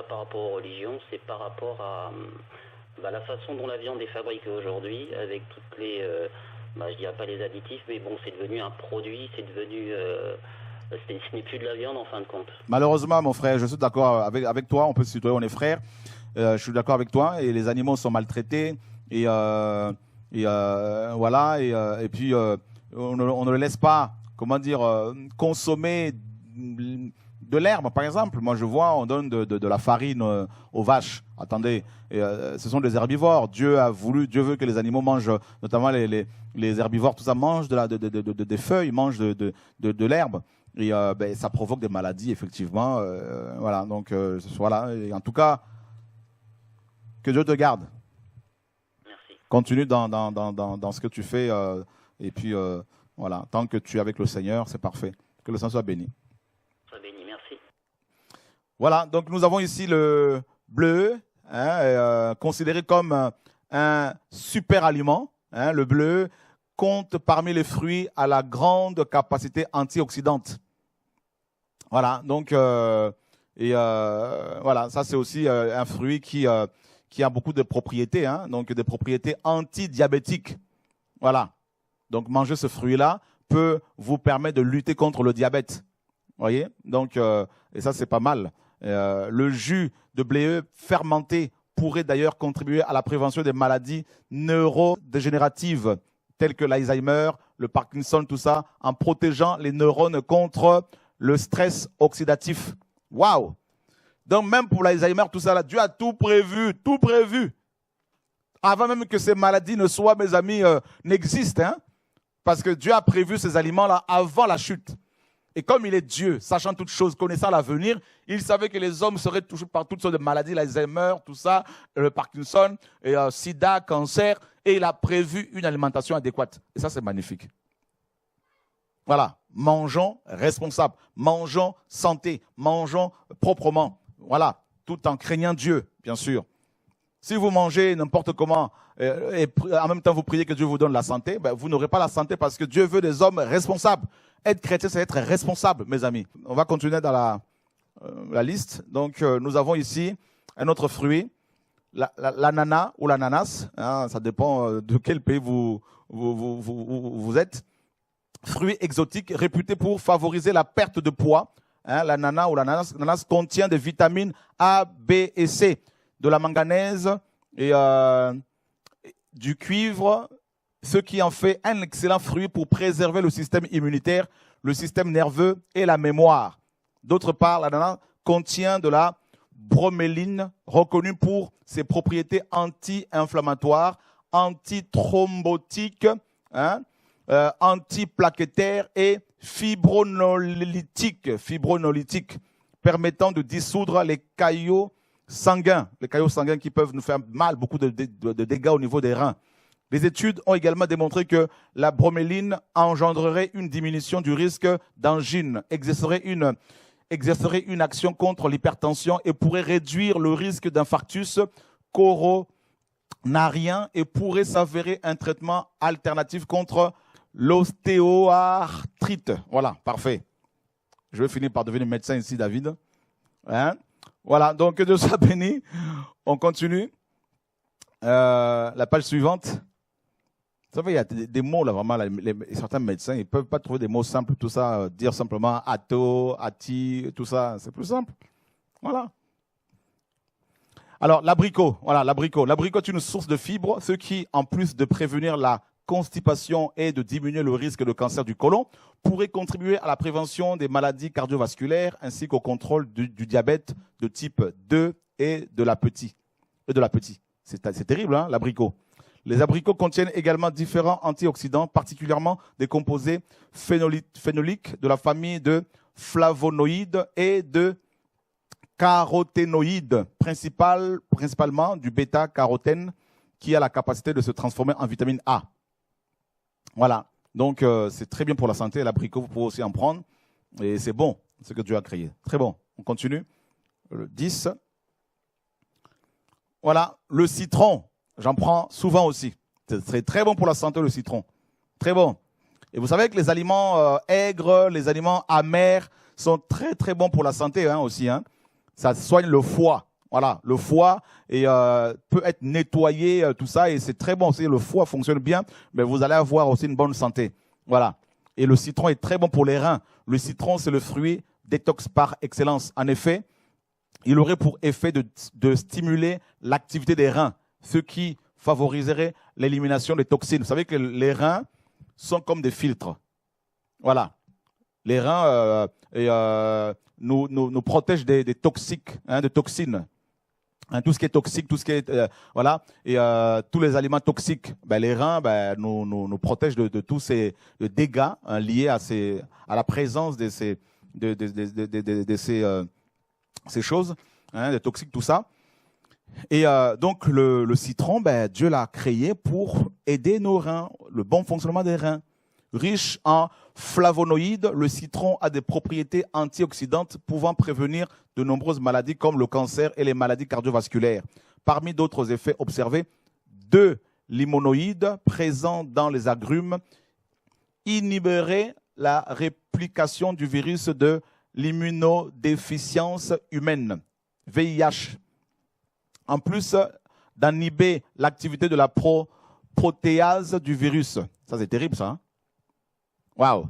par rapport aux religions, c'est par rapport à la façon dont la viande est fabriquée aujourd'hui, avec toutes les je dirais pas les additifs, mais bon, c'est devenu un produit, c'est devenu, ce n'est plus de la viande en fin de compte. Malheureusement, mon frère, je suis d'accord avec toi, on peut se tutoyer, on est frères, je suis d'accord avec toi, et les animaux sont maltraités, et voilà, et puis on ne le laisse pas, comment dire, consommer de l'herbe, par exemple. Moi, je vois, on donne de la farine aux vaches. Attendez, ce sont des herbivores. Dieu veut que les animaux mangent, notamment les herbivores, tout ça, mangent des feuilles, mangent de l'herbe. Et ça provoque des maladies, effectivement. Voilà, donc voilà. Et en tout cas, que Dieu te garde. Merci. Continue dans ce que tu fais. Et puis, voilà, tant que tu es avec le Seigneur, c'est parfait. Que le Seigneur soit béni. Sois béni, merci. Voilà, donc nous avons ici le bleu, considéré comme un super aliment. Le bleu compte parmi les fruits à la grande capacité antioxydante. Voilà, donc voilà, ça c'est aussi un fruit qui a beaucoup de propriétés, donc des propriétés antidiabétiques. Voilà, donc manger ce fruit-là peut vous permettre de lutter contre le diabète. Voyez, donc et ça c'est pas mal. Le jus de blé fermenté pourrait d'ailleurs contribuer à la prévention des maladies neurodégénératives telles que l'Alzheimer, le Parkinson, tout ça, en protégeant les neurones contre le stress oxydatif. Waouh! Donc même pour l'Alzheimer, tout ça là, Dieu a tout prévu, tout prévu. Avant même que ces maladies ne soient, mes amis, n'existent, parce que Dieu a prévu ces aliments-là avant la chute. Et comme il est Dieu, sachant toutes choses, connaissant l'avenir, il savait que les hommes seraient touchés par toutes sortes de maladies, l'Alzheimer, tout ça, le Parkinson, et, sida, cancer, et il a prévu une alimentation adéquate. Et ça, c'est magnifique. Voilà, mangeons responsables, mangeons santé, mangeons proprement. Voilà, tout en craignant Dieu, bien sûr. Si vous mangez n'importe comment et en même temps vous priez que Dieu vous donne la santé, vous n'aurez pas la santé parce que Dieu veut des hommes responsables. Être chrétien, c'est être responsable, mes amis. On va continuer dans la liste. Donc, nous avons ici un autre fruit, l'ananas ou l'ananas. Ça dépend de quel pays vous êtes. Fruit exotique réputé pour favoriser la perte de poids. L'ananas ou l'ananas contient des vitamines A, B et C, de la manganèse et du cuivre, ce qui en fait un excellent fruit pour préserver le système immunitaire, le système nerveux et la mémoire. D'autre part, l'ananas contient de la broméline, reconnue pour ses propriétés anti-inflammatoires, antithrombotiques, antiplaquettaires et fibrinolytiques, permettant de dissoudre les caillots sanguins qui peuvent nous faire mal, beaucoup de dégâts au niveau des reins. Les études ont également démontré que la broméline engendrerait une diminution du risque d'angine, exercerait une action contre l'hypertension et pourrait réduire le risque d'infarctus coronarien et pourrait s'avérer un traitement alternatif contre l'ostéoarthrite. Voilà, parfait. Je vais finir par devenir médecin ici, David. Voilà, donc que Dieu soit béni. On continue. La page suivante. Vous savez, il y a des mots là, vraiment, certains médecins, ils ne peuvent pas trouver des mots simples, tout ça, dire simplement ato, ati, tout ça, c'est plus simple. Voilà. Alors, l'abricot. Voilà, l'abricot. L'abricot est une source de fibres, ce qui, en plus de prévenir la constipation et de diminuer le risque de cancer du côlon, pourrait contribuer à la prévention des maladies cardiovasculaires ainsi qu'au contrôle du diabète de type 2 et de l'appétit. C'est terrible, l'abricot. Les abricots contiennent également différents antioxydants, particulièrement des composés phénoliques de la famille de flavonoïdes et de caroténoïdes, principalement du bêta-carotène, qui a la capacité de se transformer en vitamine A. Voilà, donc c'est très bien pour la santé. L'abricot, vous pouvez aussi en prendre. Et c'est bon, ce que Dieu a créé. Très bon. On continue. Le 10. Voilà, le citron. J'en prends souvent aussi. C'est très bon pour la santé, le citron. Très bon. Et vous savez que les aliments aigres, les aliments amers sont très très bons pour la santé aussi. Ça soigne le foie. Voilà, le foie peut être nettoyé, tout ça, et c'est très bon. Si le foie fonctionne bien, mais vous allez avoir aussi une bonne santé. Voilà. Et le citron est très bon pour les reins. Le citron, c'est le fruit détox par excellence. En effet, il aurait pour effet de stimuler l'activité des reins, ce qui favoriserait l'élimination des toxines. Vous savez que les reins, sont comme des filtres. Voilà. Les reins nous protègent des toxiques, des toxines. Tout ce qui est toxique, tout ce qui est voilà, et tous les aliments toxiques, les reins nous protègent de tous ces dégâts liés à la présence de ces choses, des toxiques, tout ça. Et donc le citron, Dieu l'a créé pour aider nos reins, le bon fonctionnement des reins. Riche en flavonoïdes, le citron a des propriétés antioxydantes pouvant prévenir de nombreuses maladies comme le cancer et les maladies cardiovasculaires. Parmi d'autres effets observés, 2 limonoïdes présents dans les agrumes inhiberaient la réplication du virus de l'immunodéficience humaine, VIH. En plus d'inhiber l'activité de la protéase du virus. Ça, c'est terrible, ça. Waouh!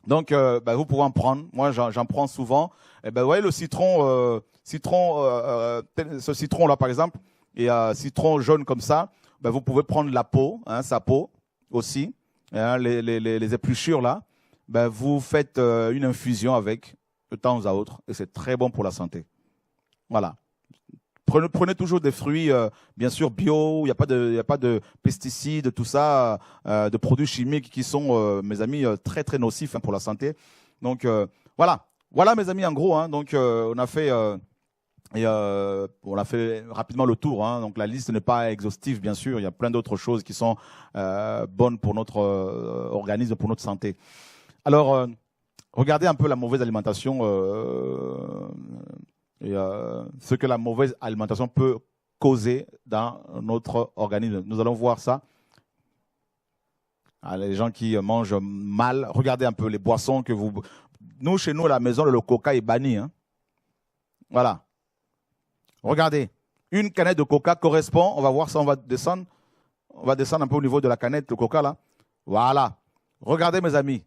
Donc, vous pouvez en prendre. Moi, j'en prends souvent. Et vous voyez le citron, ce citron-là, par exemple, et citron jaune comme ça, vous pouvez prendre la peau, sa peau aussi, les épluchures là. Vous faites une infusion avec de temps à autre, et c'est très bon pour la santé. Voilà. Prenez toujours des fruits, bien sûr, bio, il n'y a pas de pesticides, tout ça, de produits chimiques qui sont, mes amis, très, très nocifs pour la santé. Donc, voilà. Voilà, mes amis, en gros. Donc, on a fait rapidement le tour. Donc, la liste n'est pas exhaustive, bien sûr. Il y a plein d'autres choses qui sont bonnes pour notre organisme, pour notre santé. Alors, regardez un peu la mauvaise alimentation et ce que la mauvaise alimentation peut causer dans notre organisme. Nous allons voir ça. Les gens qui mangent mal, regardez un peu les boissons que vous... Nous, chez nous, à la maison, le coca est banni. Voilà. Regardez. Une canette de coca correspond, on va voir ça, on va descendre un peu au niveau de la canette, le coca là. Voilà. Regardez, mes amis.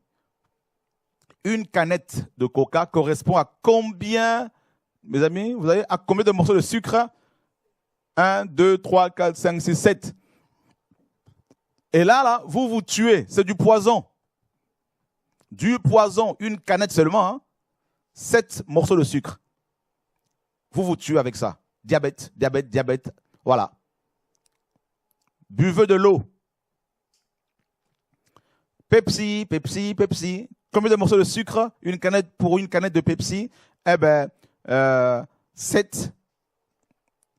Une canette de coca correspond à combien... Mes amis, vous avez à combien de morceaux de sucre? 1, 2, 3, 4, 5, 6, 7. Et là, vous vous tuez. C'est du poison. Du poison. Une canette seulement. 7 morceaux de sucre. Vous vous tuez avec ça. Diabète, diabète, diabète. Voilà. Buvez de l'eau. Pepsi, Pepsi, Pepsi. Combien de morceaux de sucre? Pour une canette de Pepsi?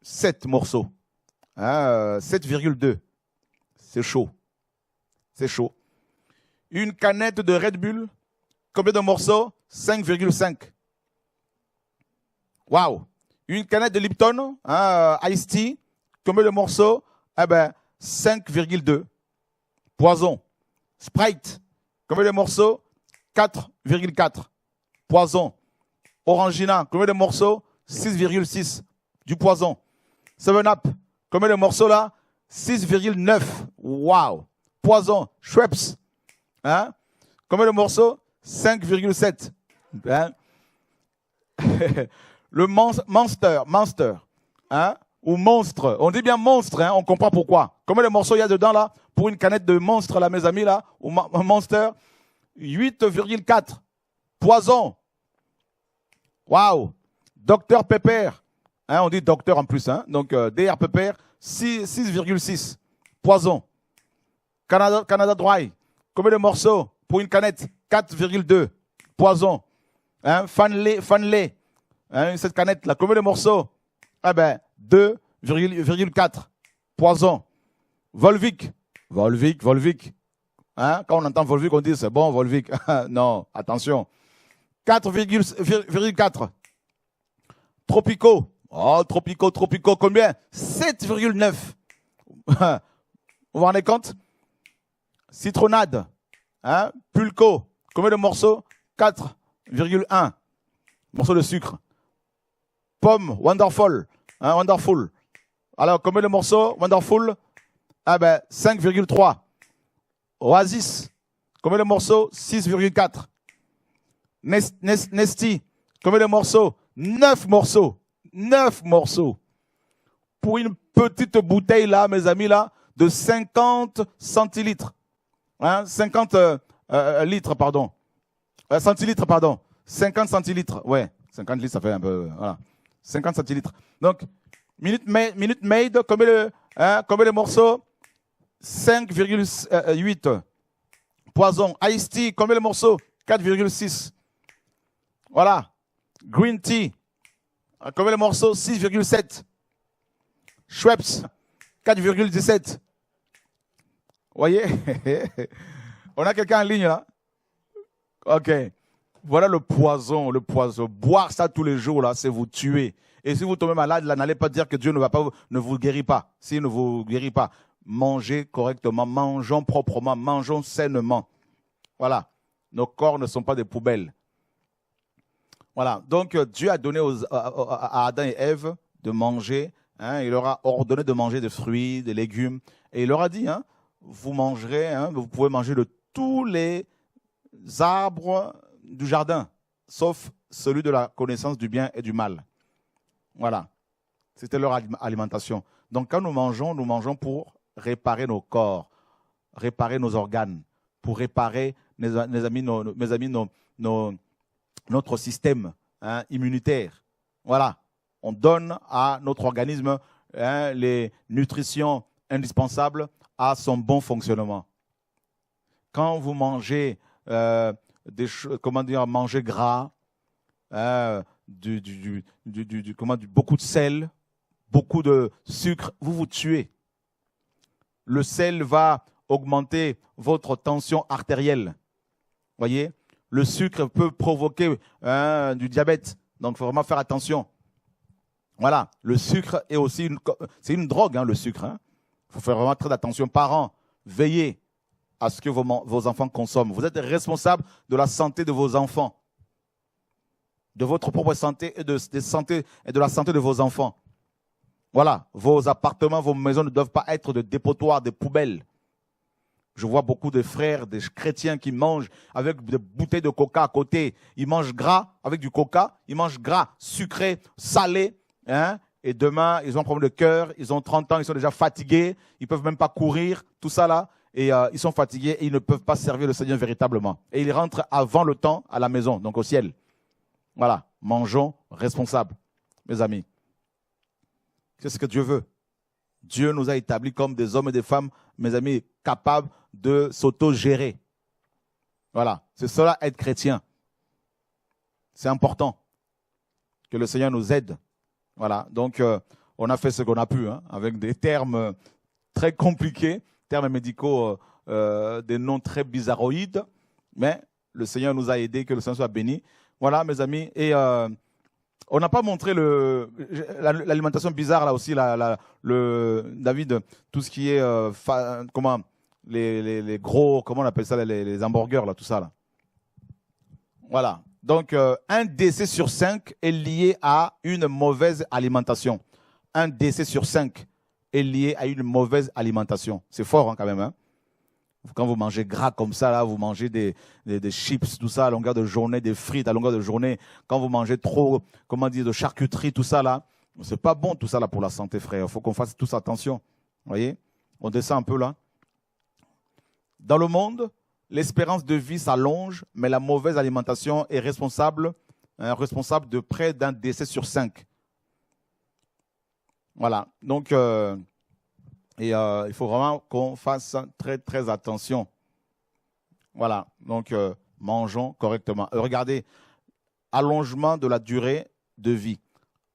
7 morceaux. 7,2. C'est chaud. C'est chaud. Une canette de Red Bull, combien de morceaux? 5,5. Waouh. Une canette de Lipton, Iced Tea, combien de morceaux? 5,2. Poison. Sprite, combien de morceaux? 4,4. Poison. Orangina, combien de morceaux? 6,6. Du poison. 7-Up, combien de morceaux là? 6,9. Waouh. Poison. Schweppes, combien de morceaux? 5,7. Le Monster, ou Monstre. On dit bien Monstre, on comprend pourquoi. Combien de morceaux il y a dedans là? Pour une canette de Monstre là, mes amis là, ou Monster? 8,4. Poison. Waouh. Dr Pepper. On dit docteur en plus. Donc, DR Pepper, 6,6. Poison. Canada Dry. Combien de morceaux pour une canette? 4,2. Poison. Fanley. Cette canette-là. Combien de morceaux? 2,4. Poison. Volvic. Quand on entend Volvic, on dit c'est bon, Volvic. Non, attention. 4,4. Tropico. Tropico, combien? 7,9. Vous vous rendez compte? Citronnade. Pulco. Combien de morceaux? 4,1. Morceaux de sucre. Pomme. Wonderful. Wonderful. Alors, combien de morceaux? Wonderful. 5,3. Oasis. Combien de morceaux? 6,4. Nesty. Combien de morceaux? 9 morceaux. 9 morceaux. Pour une petite bouteille là, mes amis là, de 50 centilitres. 50 litres, pardon. Centilitres, pardon. 50 centilitres. Ouais, 50 litres, ça fait un peu. Voilà. 50 centilitres. Donc, Minute Maid, combien le morceau? 5,8. Poison. Ice Tea, combien le morceau? 4,6. Voilà. Green Tea, combien le morceau? 6,7. Schweppes, 4,17. Vous voyez? On a quelqu'un en ligne là? Ok. Voilà le poison, le poison. Boire ça tous les jours là, c'est vous tuer. Et si vous tombez malade, là, n'allez pas dire que Dieu ne vous guérit pas. S'il ne vous guérit pas, mangez correctement, mangeons proprement, mangeons sainement. Voilà. Nos corps ne sont pas des poubelles. Voilà. Donc, Dieu a donné à Adam et Ève de manger. Il leur a ordonné de manger des fruits, des légumes. Et il leur a dit, vous mangerez, vous pouvez manger de tous les arbres du jardin, sauf celui de la connaissance du bien et du mal. Voilà. C'était leur alimentation. Donc, quand nous mangeons pour réparer nos corps, réparer nos organes, pour réparer, mes amis, notre système immunitaire. Voilà. On donne à notre organisme les nutritions indispensables à son bon fonctionnement. Quand vous mangez manger gras, beaucoup de sel, beaucoup de sucre, vous vous tuez. Le sel va augmenter votre tension artérielle. Voyez, le sucre peut provoquer du diabète, donc il faut vraiment faire attention. Voilà, le sucre est aussi c'est une drogue, le sucre. Il faut faire vraiment très attention. Parents, veillez à ce que vos enfants consomment. Vous êtes responsable de la santé de vos enfants, de votre propre santé et de la santé de vos enfants. Voilà, vos appartements, vos maisons ne doivent pas être de dépotoirs, des poubelles. Je vois beaucoup de frères, des chrétiens qui mangent avec des bouteilles de coca à côté. Ils mangent gras avec du coca, ils mangent gras, sucré, salé. Et demain, ils ont un problème de cœur, ils ont 30 ans, ils sont déjà fatigués, ils ne peuvent même pas courir, tout ça là. Et ils sont fatigués et ils ne peuvent pas servir le Seigneur véritablement. Et ils rentrent avant le temps à la maison, donc au ciel. Voilà, mangeons responsables, mes amis. C'est ce que Dieu veut. Dieu nous a établis comme des hommes et des femmes, mes amis, capables de s'auto-gérer. Voilà, c'est cela être chrétien. C'est important que le Seigneur nous aide. Voilà, donc on a fait ce qu'on a pu, avec des termes très compliqués, termes médicaux, des noms très bizarroïdes, mais le Seigneur nous a aidés, que le Seigneur soit béni. Voilà, mes amis, et on n'a pas montré l'alimentation bizarre là aussi, David, tout ce qui est les gros, comment on appelle ça, les hamburgers là, tout ça là. Voilà. Donc, un décès sur 5 est lié à une mauvaise alimentation. Un décès sur 5 est lié à une mauvaise alimentation. C'est fort quand même. Quand vous mangez gras comme ça, là, vous mangez des chips, tout ça, à longueur de journée, des frites à longueur de journée. Quand vous mangez trop, de charcuterie, tout ça, là, c'est pas bon tout ça là pour la santé, frère. Il faut qu'on fasse tous attention. Vous voyez? On descend un peu là. Dans le monde, l'espérance de vie s'allonge, mais la mauvaise alimentation est responsable de près d'un décès sur 5. Voilà. Donc, il faut vraiment qu'on fasse très, très attention. Voilà. Donc, mangeons correctement. Regardez, allongement de la durée de vie.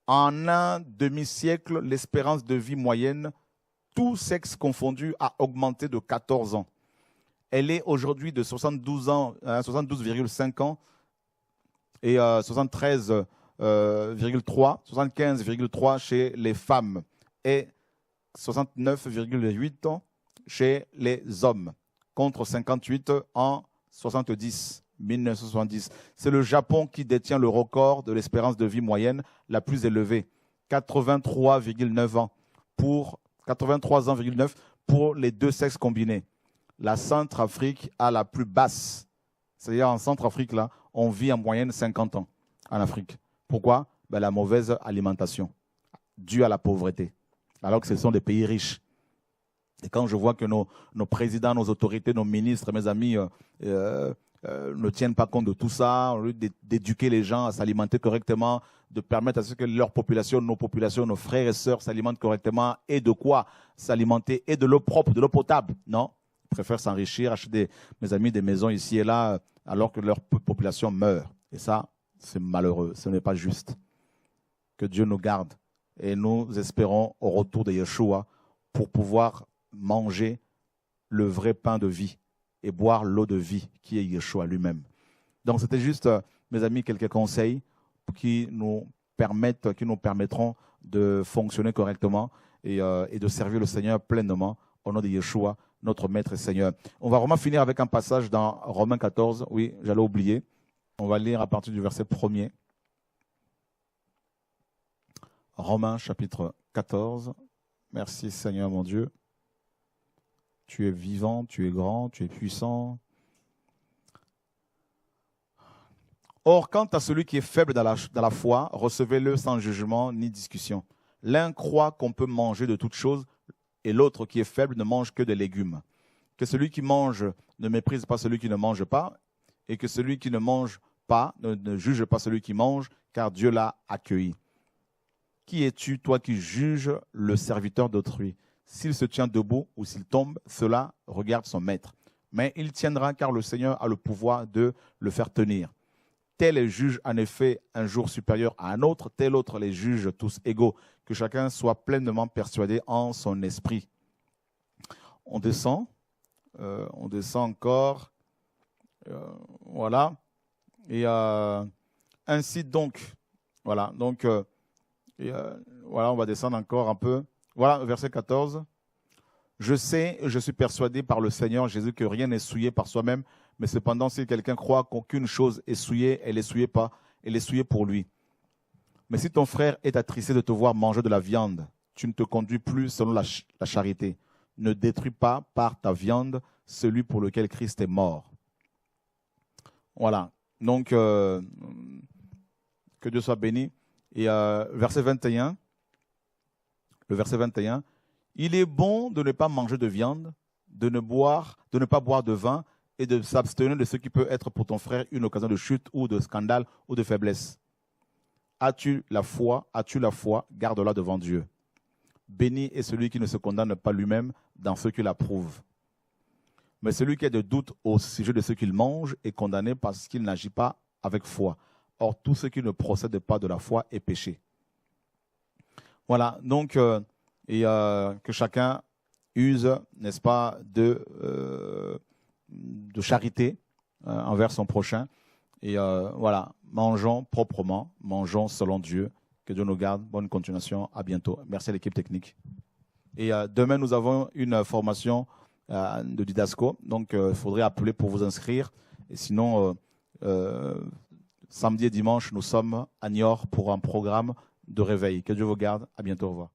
En un demi-siècle, l'espérance de vie moyenne, tous sexes confondus, a augmenté de 14 ans. Elle est aujourd'hui de 72,5 ans et 75,3 chez les femmes et 69,8 ans chez les hommes, contre 58 en 1970. C'est le Japon qui détient le record de l'espérance de vie moyenne la plus élevée, 83,9 ans pour 83 ans pour les deux sexes combinés. La Centrafrique a la plus basse. C'est-à-dire en Centrafrique, là, on vit en moyenne 50 ans en Afrique. Pourquoi? La mauvaise alimentation, due à la pauvreté. Alors que ce sont des pays riches. Et quand je vois que nos présidents, nos autorités, nos ministres, mes amis, ne tiennent pas compte de tout ça, au lieu d'éduquer les gens à s'alimenter correctement, de permettre à ce que leur population, nos frères et sœurs s'alimentent correctement, et de quoi s'alimenter, et de l'eau propre, de l'eau potable. Non, ils préfèrent s'enrichir, acheter, mes amis, des maisons ici et là, alors que leur population meurt. Et ça, c'est malheureux, ce n'est pas juste. Que Dieu nous garde. Et nous espérons au retour de Yeshua pour pouvoir manger le vrai pain de vie et boire l'eau de vie qui est Yeshua lui-même. Donc c'était juste, mes amis, quelques conseils qui nous permettront de fonctionner correctement et de servir le Seigneur pleinement au nom de Yeshua, notre Maître et Seigneur. On va vraiment finir avec un passage dans Romains 14. Oui, j'allais oublier. On va lire à partir du verset 1er. Romains chapitre 14. Merci Seigneur mon Dieu. Tu es vivant, tu es grand, tu es puissant. Or, quant à celui qui est faible dans la foi, recevez-le sans jugement ni discussion. L'un croit qu'on peut manger de toutes choses, et l'autre qui est faible ne mange que des légumes. Que celui qui mange ne méprise pas celui qui ne mange pas, et que celui qui ne mange pas ne juge pas celui qui mange, car Dieu l'a accueilli. Qui es-tu, toi qui juges le serviteur d'autrui? S'il se tient debout ou s'il tombe, cela regarde son maître. Mais il tiendra car le Seigneur a le pouvoir de le faire tenir. Tel est juge en effet un jour supérieur à un autre, tel autre les juge tous égaux, que chacun soit pleinement persuadé en son esprit. On descend encore, voilà, et ainsi donc, voilà, donc, voilà, on va descendre encore un peu. Voilà, verset 14. Je sais et je suis persuadé par le Seigneur Jésus que rien n'est souillé par soi-même, mais cependant, si quelqu'un croit qu'aucune chose est souillée, elle est souillée pour lui. Mais si ton frère est attristé de te voir manger de la viande, tu ne te conduis plus selon la charité. Ne détruis pas par ta viande celui pour lequel Christ est mort. Voilà, donc, que Dieu soit béni. Et verset 21. Le verset 21, il est bon de ne pas manger de viande, de ne pas boire de vin et de s'abstenir de ce qui peut être pour ton frère une occasion de chute ou de scandale ou de faiblesse. As-tu la foi, garde-la devant Dieu. Béni est celui qui ne se condamne pas lui-même dans ce qu'il approuve. Mais celui qui a de doutes au sujet de ce qu'il mange est condamné parce qu'il n'agit pas avec foi. Or, tout ce qui ne procède pas de la foi est péché. Voilà, donc, que chacun use, n'est-ce pas, de charité envers son prochain. Et voilà, mangeons proprement, mangeons selon Dieu. Que Dieu nous garde. Bonne continuation. À bientôt. Merci à l'équipe technique. Et demain, nous avons une formation de Didasco. Donc, il faudrait appeler pour vous inscrire. Et sinon, samedi et dimanche, nous sommes à Niort pour un programme de réveil. Que Dieu vous garde. À bientôt. Au revoir.